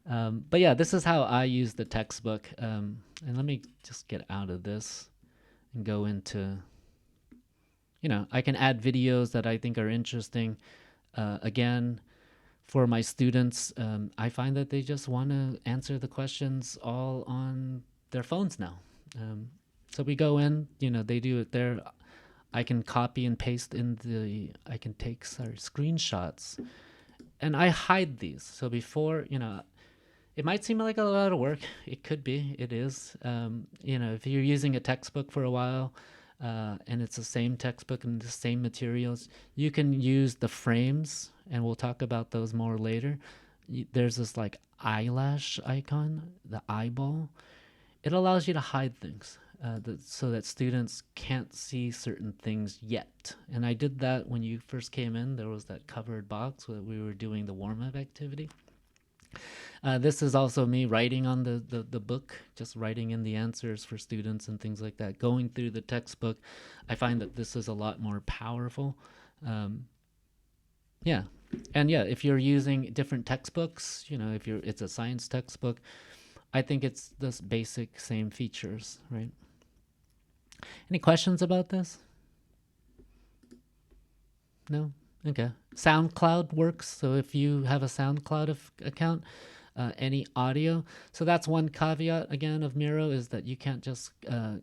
But yeah, this is how I use the textbook. And let me just get out of this and go into, you know, I can add videos that I think are interesting. Again, for my students, I find that they just want to answer the questions all on their phones now. So we go in, you know, they do it there. I can copy and paste in the, I can take screenshots and I hide these. So before, it might seem like a lot of work. It could be. It is. If you're using a textbook for a while, and it's the same textbook and the same materials, you can use the frames, and we'll talk about those more later. There's this like eyelash icon, the eyeball. It allows you to hide things so that students can't see certain things yet. And I did that when you first came in. There was that covered box where we were doing the warm-up activity. This is also me writing on the book, just writing in the answers for students and things like that. Going through the textbook, I find that this is a lot more powerful. Yeah. And yeah, if you're using different textbooks, if it's a science textbook, I think it's this basic same features, right? Any questions about this? No? Okay. SoundCloud works. So if you have a SoundCloud account, any audio. So that's one caveat again of Miro, is that you can't just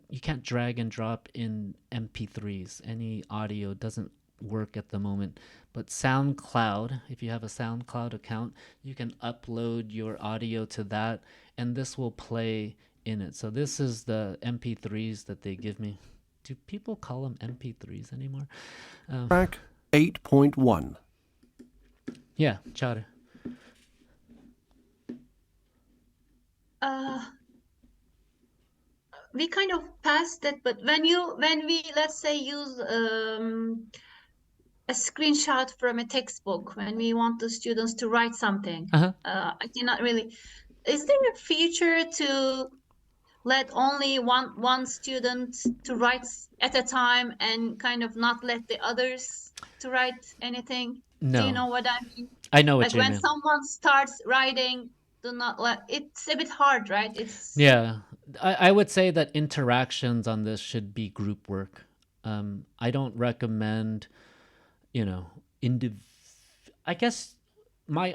you can't drag and drop in MP3s. Any audio doesn't work at the moment. But SoundCloud, if you have a SoundCloud account, you can upload your audio to that, and this will play in it. So this is the MP3s that they give me. Do people call them MP3s anymore? Track 8.1. Yeah, Chara. We kind of passed it, but when we let's say use a screenshot from a textbook, when we want the students to write something, I cannot really. Is there a feature to let only one student to write at a time and kind of not let the others to write anything? No. Do you know what I mean? I know what you mean. Like when someone starts writing, do not let. It's a bit hard, right? Yeah. I would say that interactions on this should be group work. I don't recommend, I guess my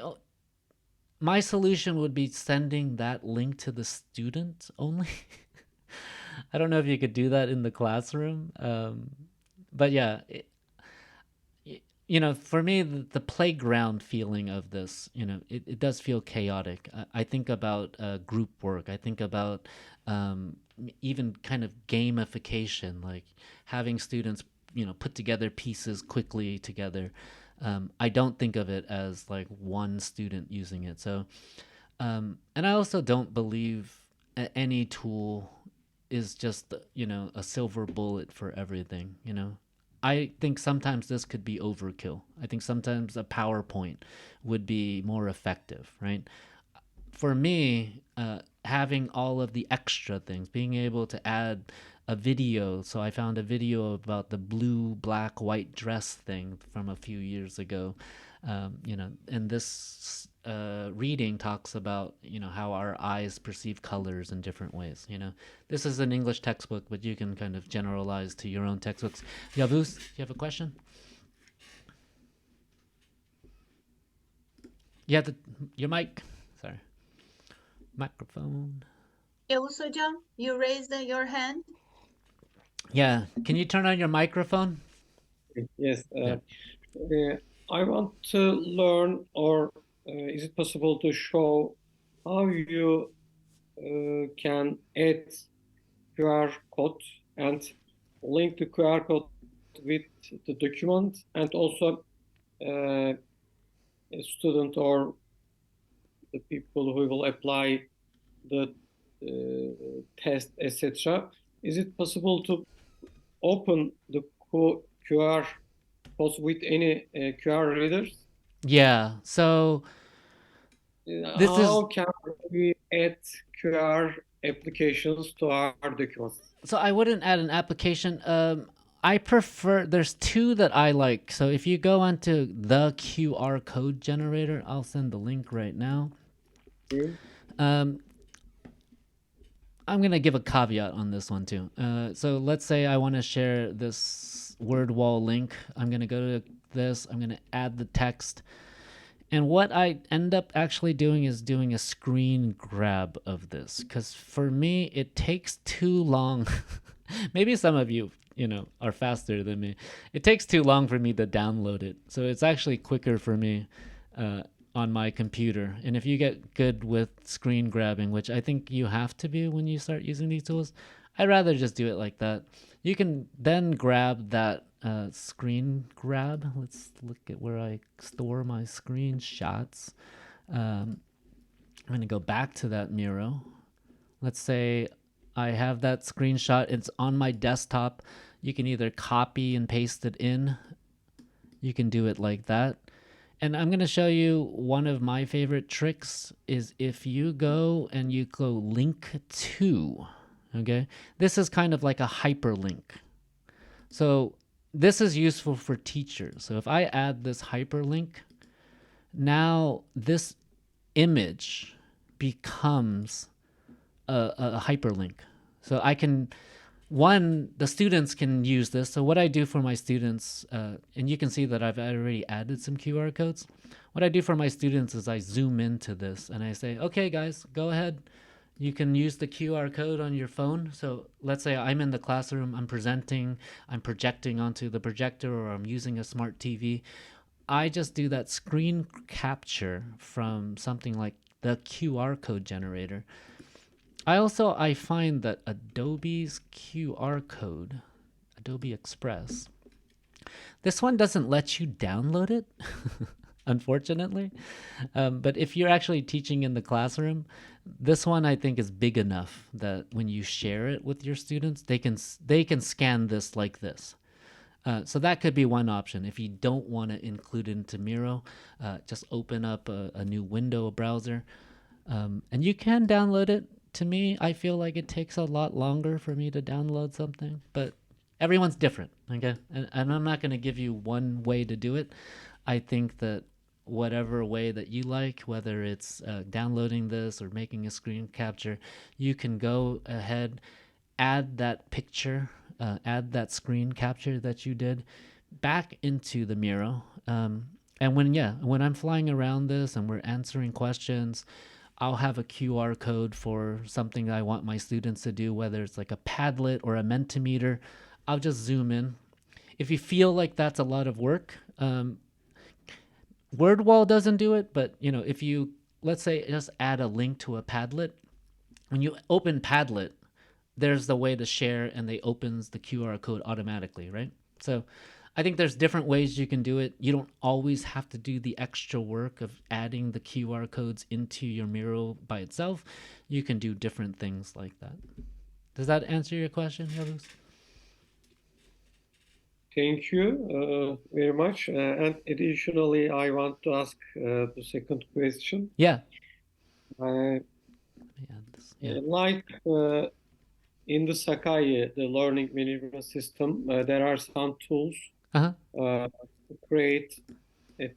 solution would be sending that link to the student only. I don't know if you could do that in the classroom. But yeah, for me, the playground feeling of this, it does feel chaotic. I think about group work. I think about even kind of gamification, like having students, put together pieces quickly together. I don't think of it as like one student using it. So, and I also don't believe any tool is just, a silver bullet for everything, I think sometimes this could be overkill. I think sometimes a PowerPoint would be more effective, right? For me, having all of the extra things, being able to add a video. So I found a video about the blue, black, white dress thing from a few years ago. And this reading talks about, how our eyes perceive colors in different ways. This is an English textbook, but you can kind of generalize to your own textbooks. Yavuz, you have a question? You have your mic. Sorry. Microphone. Yavuz Hocam, you raised your hand. Yeah. Can you turn on your microphone? Yes. I want to learn, or is it possible to show how you can add QR code and link the QR code with the document, and also a student or the people who will apply the test, etc. Is it possible to open the QR codes with any QR readers? Yeah. So how can we add QR applications to our documents? So I wouldn't add an application. I prefer, there's two that I like. So if you go onto the QR code generator, I'll send the link right now. Okay. I'm going to give a caveat on this one too. So let's say I want to share this word wall link. I'm going to go to this. I'm going to add the text. And what I end up actually doing is doing a screen grab of this. Because for me, it takes too long. Maybe some of you, are faster than me. It takes too long for me to download it. So it's actually quicker for me on my computer. And if you get good with screen grabbing, which I think you have to be when you start using these tools, I'd rather just do it like that. You can then grab that screen grab. Let's look at where I store my screenshots. I'm going to go back to that Miro. Let's say I have that screenshot. It's on my desktop. You can either copy and paste it in. You can do it like that. And I'm going to show you one of my favorite tricks is if you go and you go link to, okay? This is kind of like a hyperlink. So this is useful for teachers. So if I add this hyperlink, now this image becomes a hyperlink. So I can, the students can use this. So what I do for my students, and you can see that I've already added some QR codes. What I do for my students is I zoom into this and I say, okay, guys, go ahead. You can use the QR code on your phone. So let's say I'm in the classroom, I'm presenting, I'm projecting onto the projector, or I'm using a smart TV. I just do that screen capture from something like the QR code generator. I find that Adobe's QR code, Adobe Express, this one doesn't let you download it, unfortunately. But if you're actually teaching in the classroom, this one I think is big enough that when you share it with your students, they can scan this like this. So that could be one option. If you don't want to include it into Miro, just open up a new window, a browser, and you can download it. To me, I feel like it takes a lot longer for me to download something, but everyone's different, okay? And I'm not going to give you one way to do it. I think that whatever way that you like, whether it's downloading this or making a screen capture, you can go ahead, add that picture, add that screen capture that you did back into the Miro. And when I'm flying around this and we're answering questions, I'll have a QR code for something that I want my students to do, whether it's like a Padlet or a Mentimeter. I'll just zoom in. If you feel like that's a lot of work, WordWall doesn't do it, but if you, let's say, just add a link to a Padlet, when you open Padlet, there's the way to share and they opens the QR code automatically, right? So I think there's different ways you can do it. You don't always have to do the extra work of adding the QR codes into your Miro by itself. You can do different things like that. Does that answer your question, Yavuz? Thank you very much. And additionally, I want to ask the second question. Yeah. Like in the Sakai, the learning management system, there are some tools to create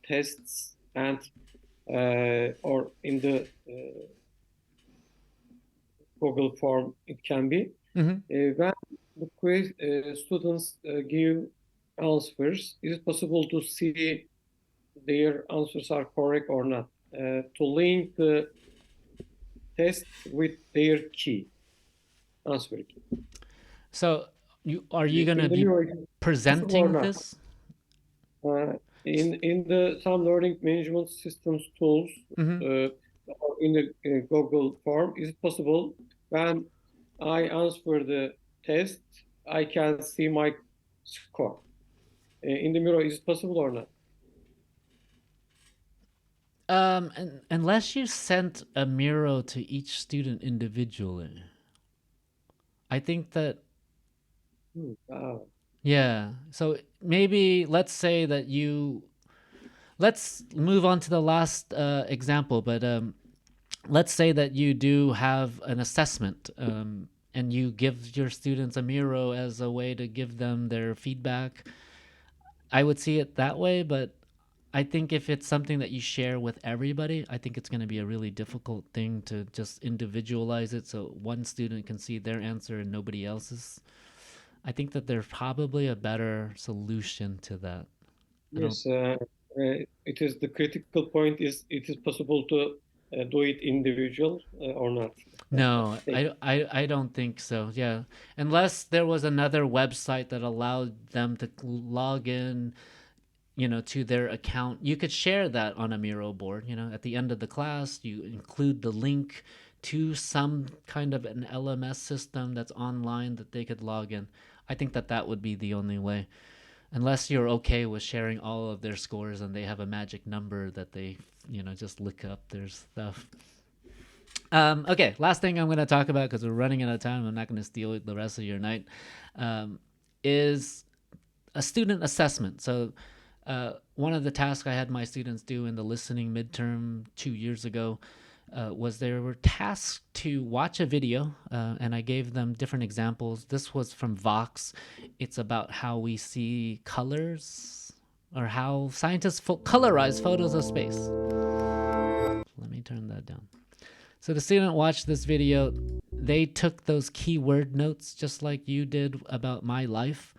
tests and or in the Google form it can be. When the students give answers, is it possible to see their answers are correct or not? To link the test with their key, answer key. So are you going to be presenting this? In the some learning management systems tools, in the Google form, is it possible when I answer the test, I can see my score? In the Miro, is it possible or not? Unless you sent a Miro to each student individually, I think that. Yeah. So maybe let's say that let's move on to the last example, but let's say that you do have an assessment and you give your students a Miro as a way to give them their feedback. I would see it that way, but I think if it's something that you share with everybody, I think it's going to be a really difficult thing to just individualize it so one student can see their answer and nobody else's. I think that there's probably a better solution to that. Yes, it is the critical point is it is possible to do it individual or not? No, I don't think so. Yeah, unless there was another website that allowed them to log in to their account. You could share that on a Miro board. At the end of the class, you include the link to some kind of an LMS system that's online that they could log in. I think that would be the only way, unless you're okay with sharing all of their scores and they have a magic number that they just look up their stuff. Okay, last thing I'm going to talk about, because we're running out of time, I'm not going to steal the rest of your night, is a student assessment. So one of the tasks I had my students do in the listening midterm 2 years ago was they were tasked to watch a video, and I gave them different examples. This was from Vox. It's about how we see colors, or how scientists colorize photos of space. Let me turn that down. So the student watched this video. They took those keyword notes just like you did about my life.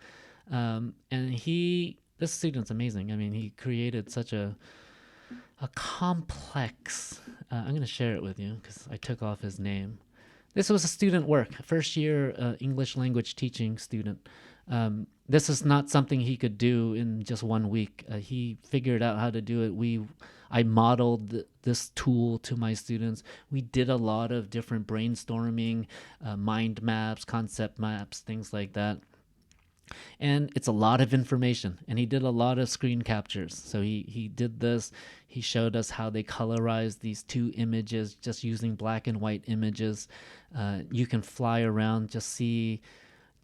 And this student's amazing. I mean, he created such a complex, I'm going to share it with you because I took off his name. This was a student work, first year English language teaching student. This is not something he could do in just 1 week. He figured out how to do it. I modeled this tool to my students. We did a lot of different brainstorming, mind maps, concept maps, things like that. And it's a lot of information, and he did a lot of screen captures. So he did this. He showed us how they colorized these two images just using black and white images. You can fly around, just see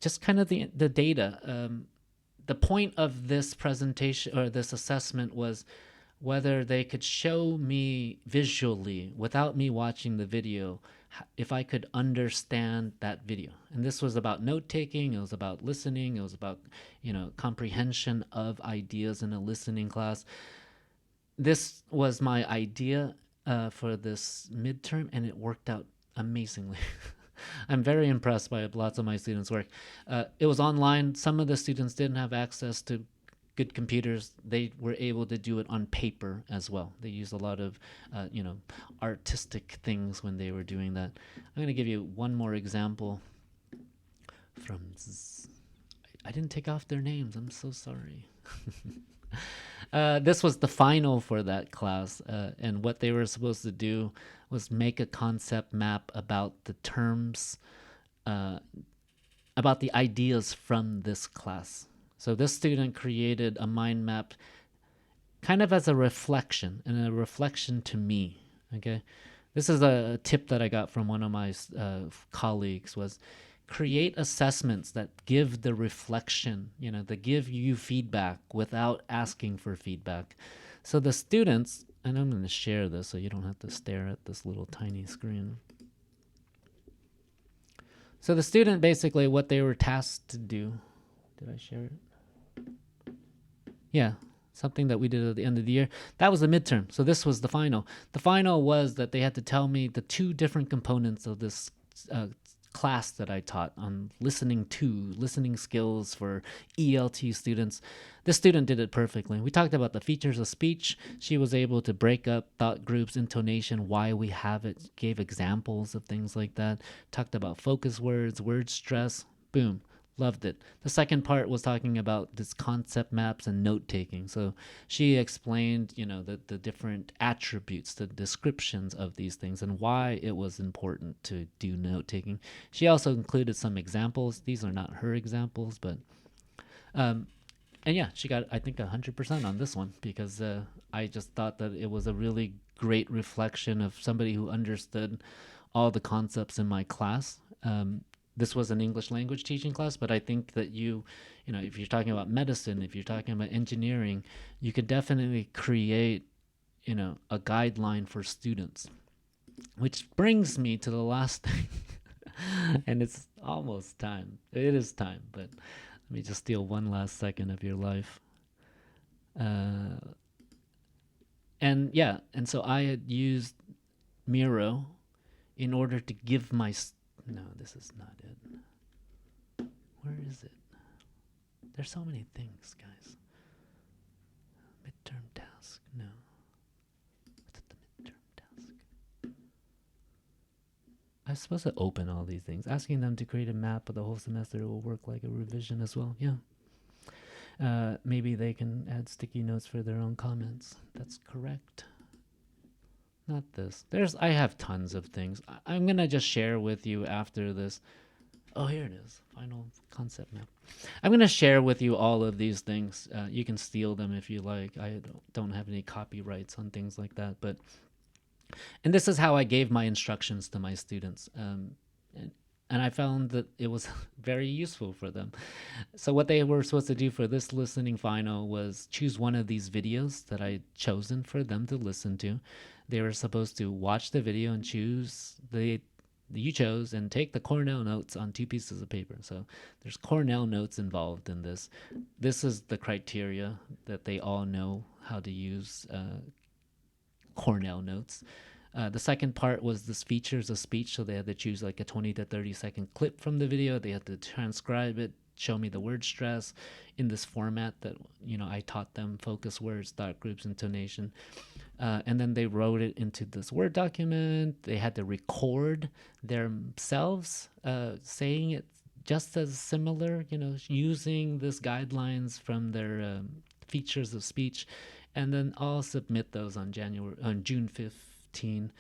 just kind of the data. The point of this presentation or this assessment was whether they could show me visually, without me watching the video, if I could understand that video. And this was about note-taking, it was about listening, it was about, comprehension of ideas in a listening class. This was my idea for this midterm, and it worked out amazingly. I'm very impressed by lots of my students' work. It was online. Some of the students didn't have access to good computers. They were able to do it on paper as well. They used a lot of, artistic things when they were doing that. I'm going to give you one more example from... I didn't take off their names. I'm so sorry. This was the final for that class, and what they were supposed to do was make a concept map about the terms, about the ideas from this class. So this student created a mind map kind of as a reflection, and a reflection to me, okay? This is a tip that I got from one of my colleagues, was create assessments that give the reflection, that give you feedback without asking for feedback. So the students, and I'm going to share this so you don't have to stare at this little tiny screen. So the student, basically what they were tasked to do, did I share it? Yeah, something that we did at the end of the year. That was the midterm. So this was the final. The final was that they had to tell me the two different components of this class that I taught on listening skills for ELT students. This student did it perfectly. We talked about the features of speech. She was able to break up thought groups, intonation, why we have it, gave examples of things like that, talked about focus words, word stress, boom. Loved it. The second part was talking about this concept maps and note-taking. So she explained, the different attributes, the descriptions of these things, and why it was important to do note-taking. She also included some examples. These are not her examples, but... and yeah, she got, I think, 100% on this one, because I just thought that it was a really great reflection of somebody who understood all the concepts in my class. This was an English language teaching class, but I think that if you're talking about medicine, if you're talking about engineering, you could definitely create, a guideline for students. Which brings me to the last thing. And it's almost time. It is time, but let me just steal one last second of your life. And so I had used Miro in order to give my... No, this is not it. Where is it? There's so many things, guys. Midterm task. No. What's the midterm task? I'm supposed to open all these things. Asking them to create a map of the whole semester will work like a revision as well. Yeah. Maybe they can add sticky notes for their own comments. That's correct. Not this. I have tons of things. I'm going to just share with you after this. Oh, here it is. Final concept map. I'm going to share with you all of these things. You can steal them if you like. I don't have any copyrights on things like that. And this is how I gave my instructions to my students. And I found that it was very useful for them. So what they were supposed to do for this listening final was choose one of these videos that I'd chosen for them to listen to. They were supposed to watch the video and choose the you chose and take the Cornell notes on 2 pieces of paper. So there's Cornell notes involved in this. This is the criteria that they all know how to use Cornell notes. The second part was this features of speech. So they had to choose like a 20 to 30 second clip from the video. They had to transcribe it, show me the word stress in this format that, I taught them: focus words, thought groups, intonation. And then they wrote it into this Word document. They had to record themselves saying it just as similar, using this guidelines from their features of speech. And then I'll submit those on June 15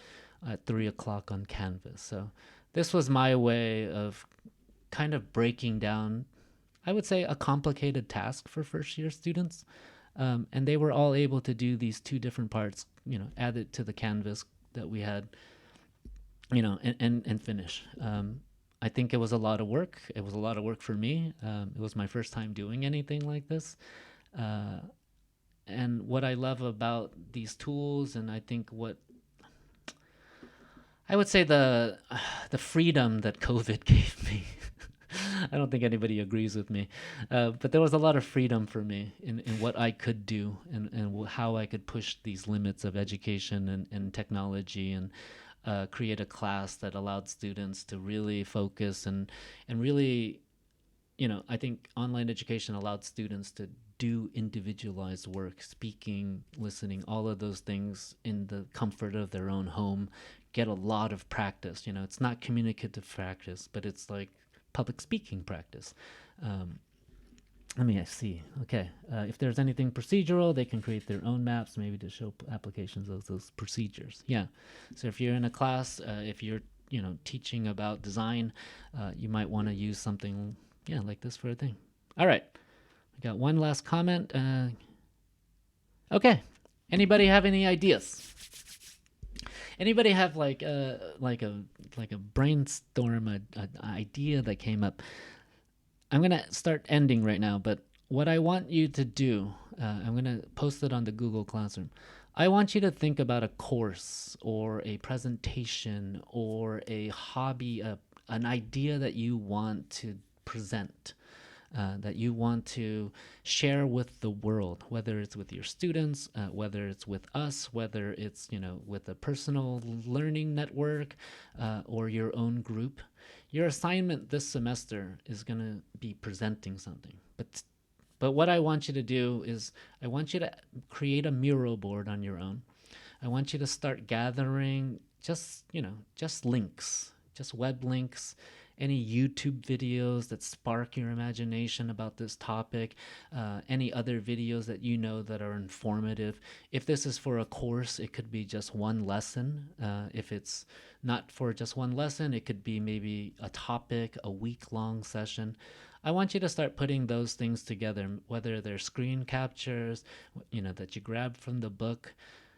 at 3 o'clock on Canvas. So this was my way of kind of breaking down, I would say, a complicated task for first-year students. And they were all able to do these 2 different parts, add it to the Canvas that we had, and finish. I think it was a lot of work. It was a lot of work for me. It was my first time doing anything like this. And what I love about these tools, and I think what I would say the freedom that COVID gave me. I don't think anybody agrees with me, but there was a lot of freedom for me in what I could do and how I could push these limits of education and technology, and create a class that allowed students to really focus and really, I think online education allowed students to do individualized work, speaking, listening, all of those things in the comfort of their own home, get a lot of practice. It's not communicative practice, but it's like public speaking practice. Let me see. Okay. If there's anything procedural, they can create their own maps, maybe to show applications of those procedures. Yeah. So if you're in a class, if you're, teaching about design, you might want to use something, like this for a thing. All right. I got one last comment. Okay. Anybody have any ideas? Anybody have like a brainstorm, an idea that came up? I'm gonna start ending right now, but what I want you to do, I'm gonna post it on the Google Classroom. I want you to think about a course or a presentation or a hobby, an idea that you want to present. That you want to share with the world, whether it's with your students, whether it's with us, whether it's, with a personal learning network, or your own group. Your assignment this semester is going to be presenting something. But what I want you to do is I want you to create a Miro board on your own. I want you to start gathering just links, just web links, any YouTube videos that spark your imagination about this topic, any other videos that that are informative. If this is for a course, it could be just one lesson. If it's not for just one lesson, it could be maybe a topic, a week-long session. I want you to start putting those things together, whether they're screen captures, that you grab from the book.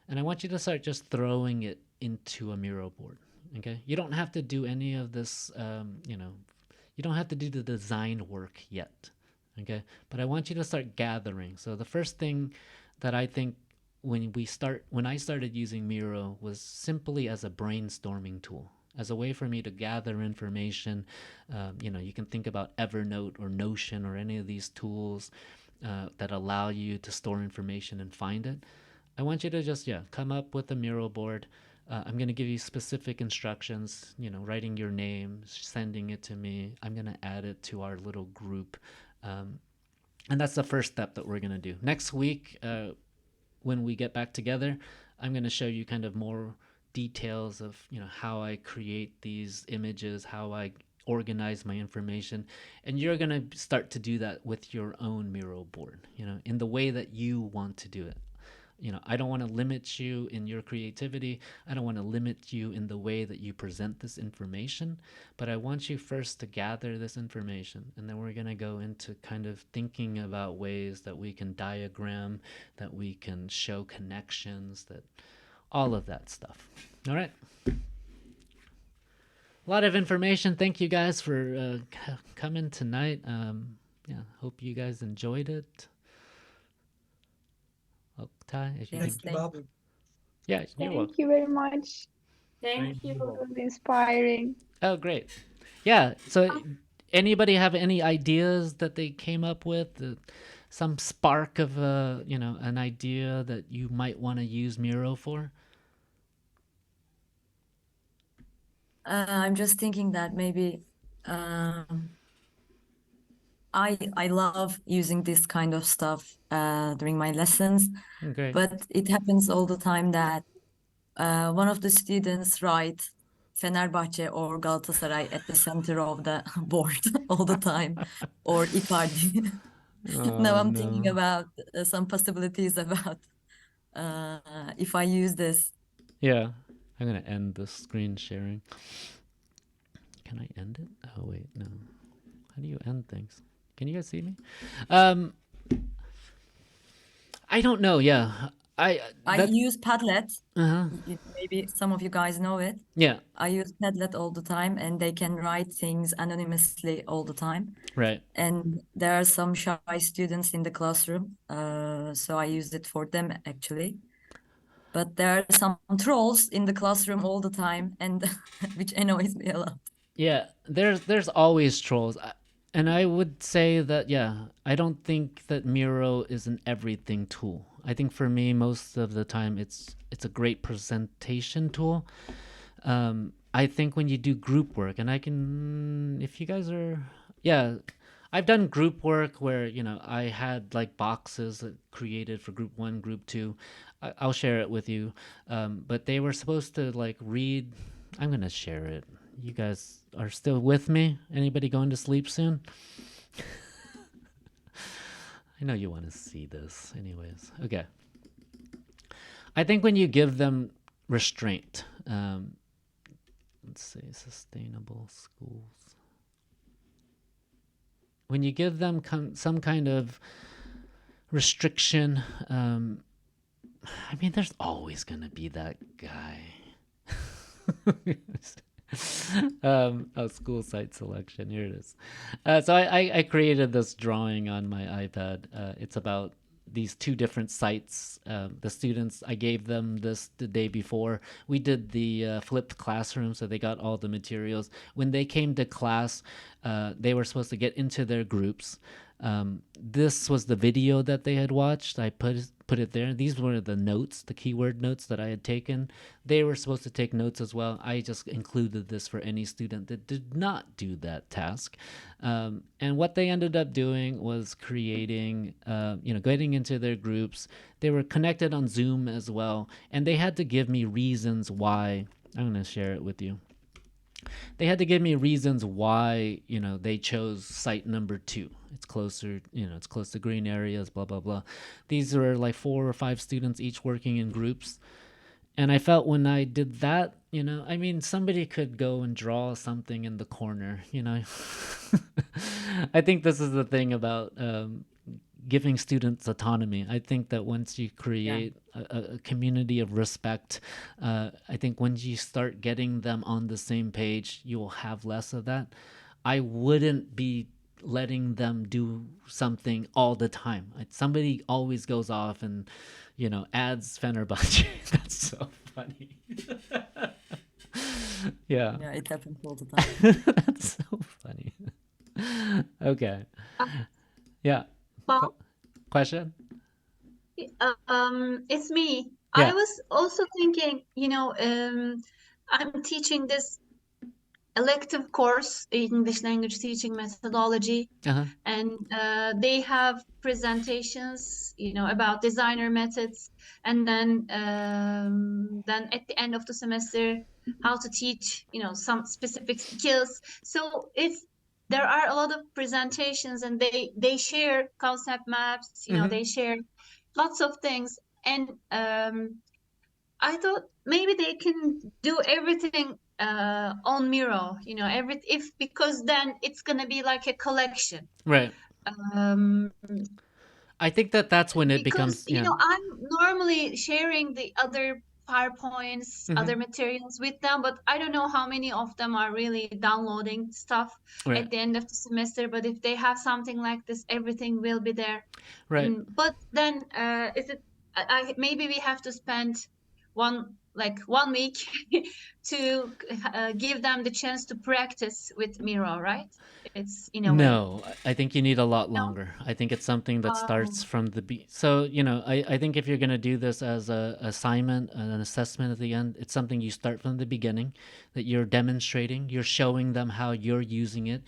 And I want you to start just throwing it into a Miro board. Okay, you don't have to do any of this, you don't have to do the design work yet. Okay, but I want you to start gathering. So the first thing that I think when I started using Miro was simply as a brainstorming tool, as a way for me to gather information. You can think about Evernote or Notion or any of these tools that allow you to store information and find it. I want you to just, come up with a Miro board. I'm going to give you specific instructions, writing your name, sending it to me. I'm going to add it to our little group. And that's the first step that we're going to do. Next week, when we get back together, I'm going to show you kind of more details of, how I create these images, how I organize my information, and you're going to start to do that with your own Miro board, in the way that you want to do it. I don't want to limit you in your creativity. I don't want to limit you in the way that you present this information, but I want you first to gather this information, and then we're going to go into kind of thinking about ways that we can diagram, that we can show connections, that all of that stuff. All right. A lot of information. Thank you guys for coming tonight. Hope you guys enjoyed it. Oh, Ty, if you Thank you, Bob. Yeah, you're welcome. Thank you very much. Thank you. It was inspiring. Oh, great. Yeah. So anybody have any ideas that they came up with? Some spark of an idea that you might want to use Miro for? I'm just thinking that maybe I love using this kind of stuff during my lessons, Okay. but it happens all the time that one of the students write Fenerbahçe or Galatasaray at the center of the board all the time, or Icardi. Now I'm thinking about some possibilities about if I use this. Yeah. I'm going to end the screen sharing. Can I end it? Oh, wait, no. How do you end things? Can you guys see me? I don't know. Yeah. I use Padlet. Uh-huh. Maybe some of you guys know it. Yeah. I use Padlet all the time, and they can write things anonymously all the time. Right. And there are some shy students in the classroom, so I use it for them actually. But there are some trolls in the classroom all the time, and which annoys me a lot. Yeah, there's always trolls. And I would say that, I don't think that Miro is an everything tool. I think for me, most of the time, it's a great presentation tool. I think when you do group work, and if you guys are, I've done group work where, I had like boxes created for group 1, group 2. I'll share it with you. But they were supposed to like read. I'm going to share it. You guys are still with me? Anybody going to sleep soon? I know you want to see this anyways. Okay. I think when you give them restraint, let's say sustainable schools. When you give them some kind of restriction, there's always going to be that guy. School site selection. Here it is. So I created this drawing on my iPad. It's about these 2 different sites. The students, I gave them this the day before. We did the flipped classroom, so they got all the materials. When they came to class, they were supposed to get into their groups. This was the video that they had watched. I put it there. These were the notes, the keyword notes that I had taken. They were supposed to take notes as well. I just included this for any student that did not do that task. And what they ended up doing was creating, getting into their groups. They were connected on Zoom as well. And they had to give me reasons why. I'm going to share it with you. They had to give me reasons why, they chose site number 2. It's closer, it's close to green areas, blah, blah, blah. These were like 4 or 5 students each working in groups. And I felt when I did that, somebody could go and draw something in the corner, I think this is the thing about giving students autonomy. I think that once you create a community of respect, I think once you start getting them on the same page, you will have less of that. I wouldn't be letting them do something all the time. Somebody always goes off and, adds Fenerbahce. That's so funny. Yeah. Yeah, it happens all the time. That's so funny. Okay. Yeah. Bob, Question? it's me. Yeah. I was also thinking, I'm teaching this elective course, English language teaching methodology, and they have presentations, about designer methods, and then at the end of the semester, how to teach, some specific skills. So there are a lot of presentations, and they share concept maps, they share lots of things, and I thought maybe they can do everything on Miro, because then it's gonna be like a collection. Right. I think that's when it Because becomes I'm normally sharing the other PowerPoints, other materials with them, but I don't know how many of them are really downloading stuff at the end of the semester. But if they have something like this, everything will be there. Right. But then is it? Maybe we have to spend one week to give them the chance to practice with Miro, right? It's in a way. No, I think you need a lot longer. I think it's something that starts from the so I think if you're going to do this as a assignment, an assessment at the end, it's something you start from the beginning, that you're demonstrating, you're showing them how you're using it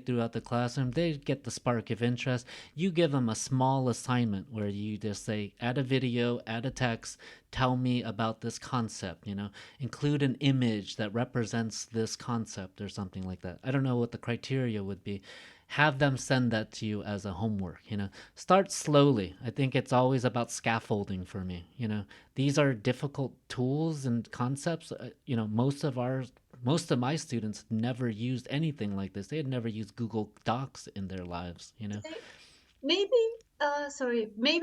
throughout the classroom. They get the spark of interest. You give them a small assignment where you just say, add a video, add a text, tell me about this concept, include an image that represents this concept or something like that. I don't know what the criteria would be. Have them send that to you as a homework. Start slowly. I think it's always about scaffolding for me. These are difficult tools and concepts. Most of my students never used anything like this. They had never used Google Docs in their lives. Maybe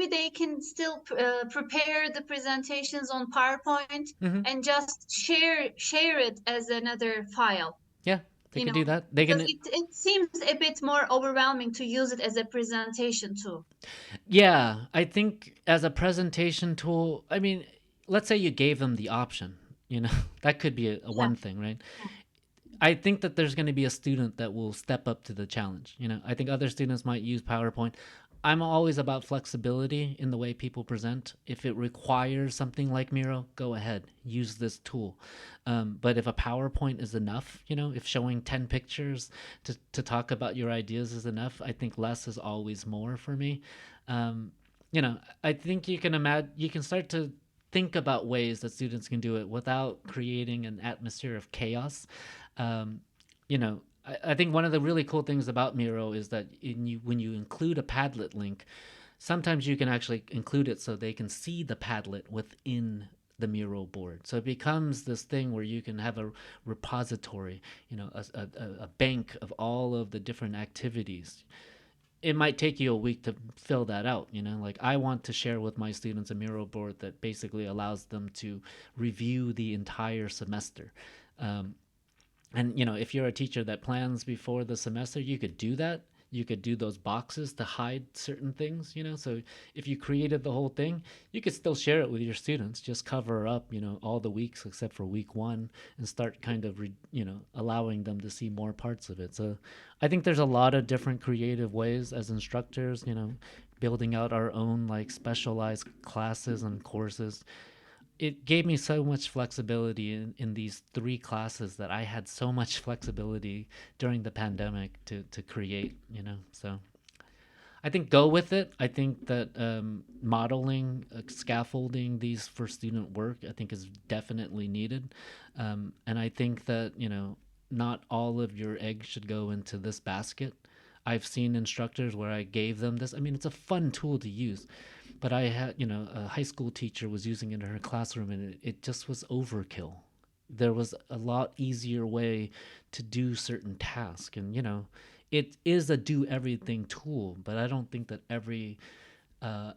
they can still prepare the presentations on PowerPoint and just share it as another file. Yeah, they can do that. They because can. It seems a bit more overwhelming to use it as a presentation tool. Yeah, I think as a presentation tool, I mean, let's say you gave them the option, that could be one thing, right? I think that there's going to be a student that will step up to the challenge. I think other students might use PowerPoint. I'm always about flexibility in the way people present. If it requires something like Miro, go ahead, use this tool. But if a PowerPoint is enough, if showing 10 pictures to talk about your ideas is enough, I think less is always more for me. I think you can start to think about ways that students can do it without creating an atmosphere of chaos. I think one of the really cool things about Miro is that when you include a Padlet link, sometimes you can actually include it so they can see the Padlet within the Miro board. So it becomes this thing where you can have a repository, a bank of all of the different activities. It might take you a week to fill that out, like I want to share with my students a Miro board that basically allows them to review the entire semester. And if you're a teacher that plans before the semester, you could do that. You could do those boxes to hide certain things, so if you created the whole thing, you could still share it with your students, just cover up all the weeks except for week 1 and start kind of allowing them to see more parts of it. So I think there's a lot of different creative ways as instructors, building out our own like specialized classes and courses. It gave me so much flexibility in these 3 classes that I had so much flexibility during the pandemic to create, so I think go with it. I think that modeling, scaffolding these for student work, I think is definitely needed. And I think that, not all of your eggs should go into this basket. I've seen instructors where I gave them this. I mean, it's a fun tool to use. But I had, a high school teacher was using it in her classroom, and it just was overkill. There was a lot easier way to do certain tasks. And, it is a do everything tool, but I don't think that every,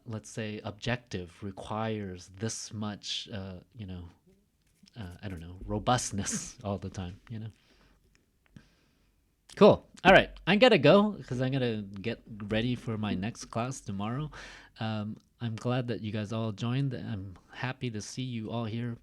let's say, objective requires this much, I don't know, robustness all the time, Cool. All right. I gotta go because I'm gonna get ready for my next class tomorrow. I'm glad that you guys all joined. I'm happy to see you all here.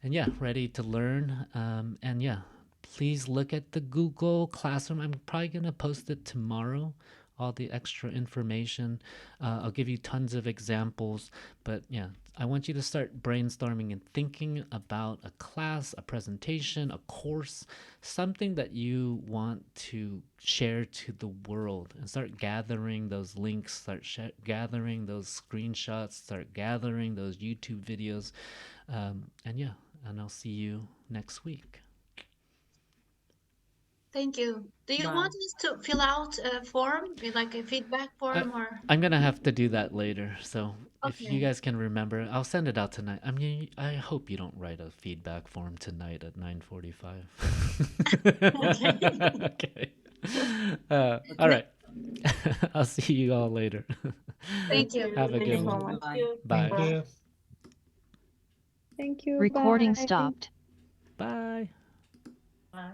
And yeah, ready to learn. And yeah, please look at the Google Classroom. I'm probably gonna post it tomorrow, all the extra information. I'll give you tons of examples. But yeah, I want you to start brainstorming and thinking about a class, a presentation, a course, something that you want to share to the world, and start gathering those links, start gathering those screenshots, start gathering those YouTube videos. And yeah, and I'll see you next week. Thank you. Do you Wow. want us to fill out a form, like a feedback form, or? I'm gonna have to do that later. So if you Okay. guys can remember, I'll send it out tonight. I mean, I hope you don't write a feedback form tonight at 9:45. Okay. All right. I'll see you all later. Thank you. Have a Thank good you so one. much. Thank you. Bye. Thank you. Thank you. Recording Bye. stopped. Bye. Bye.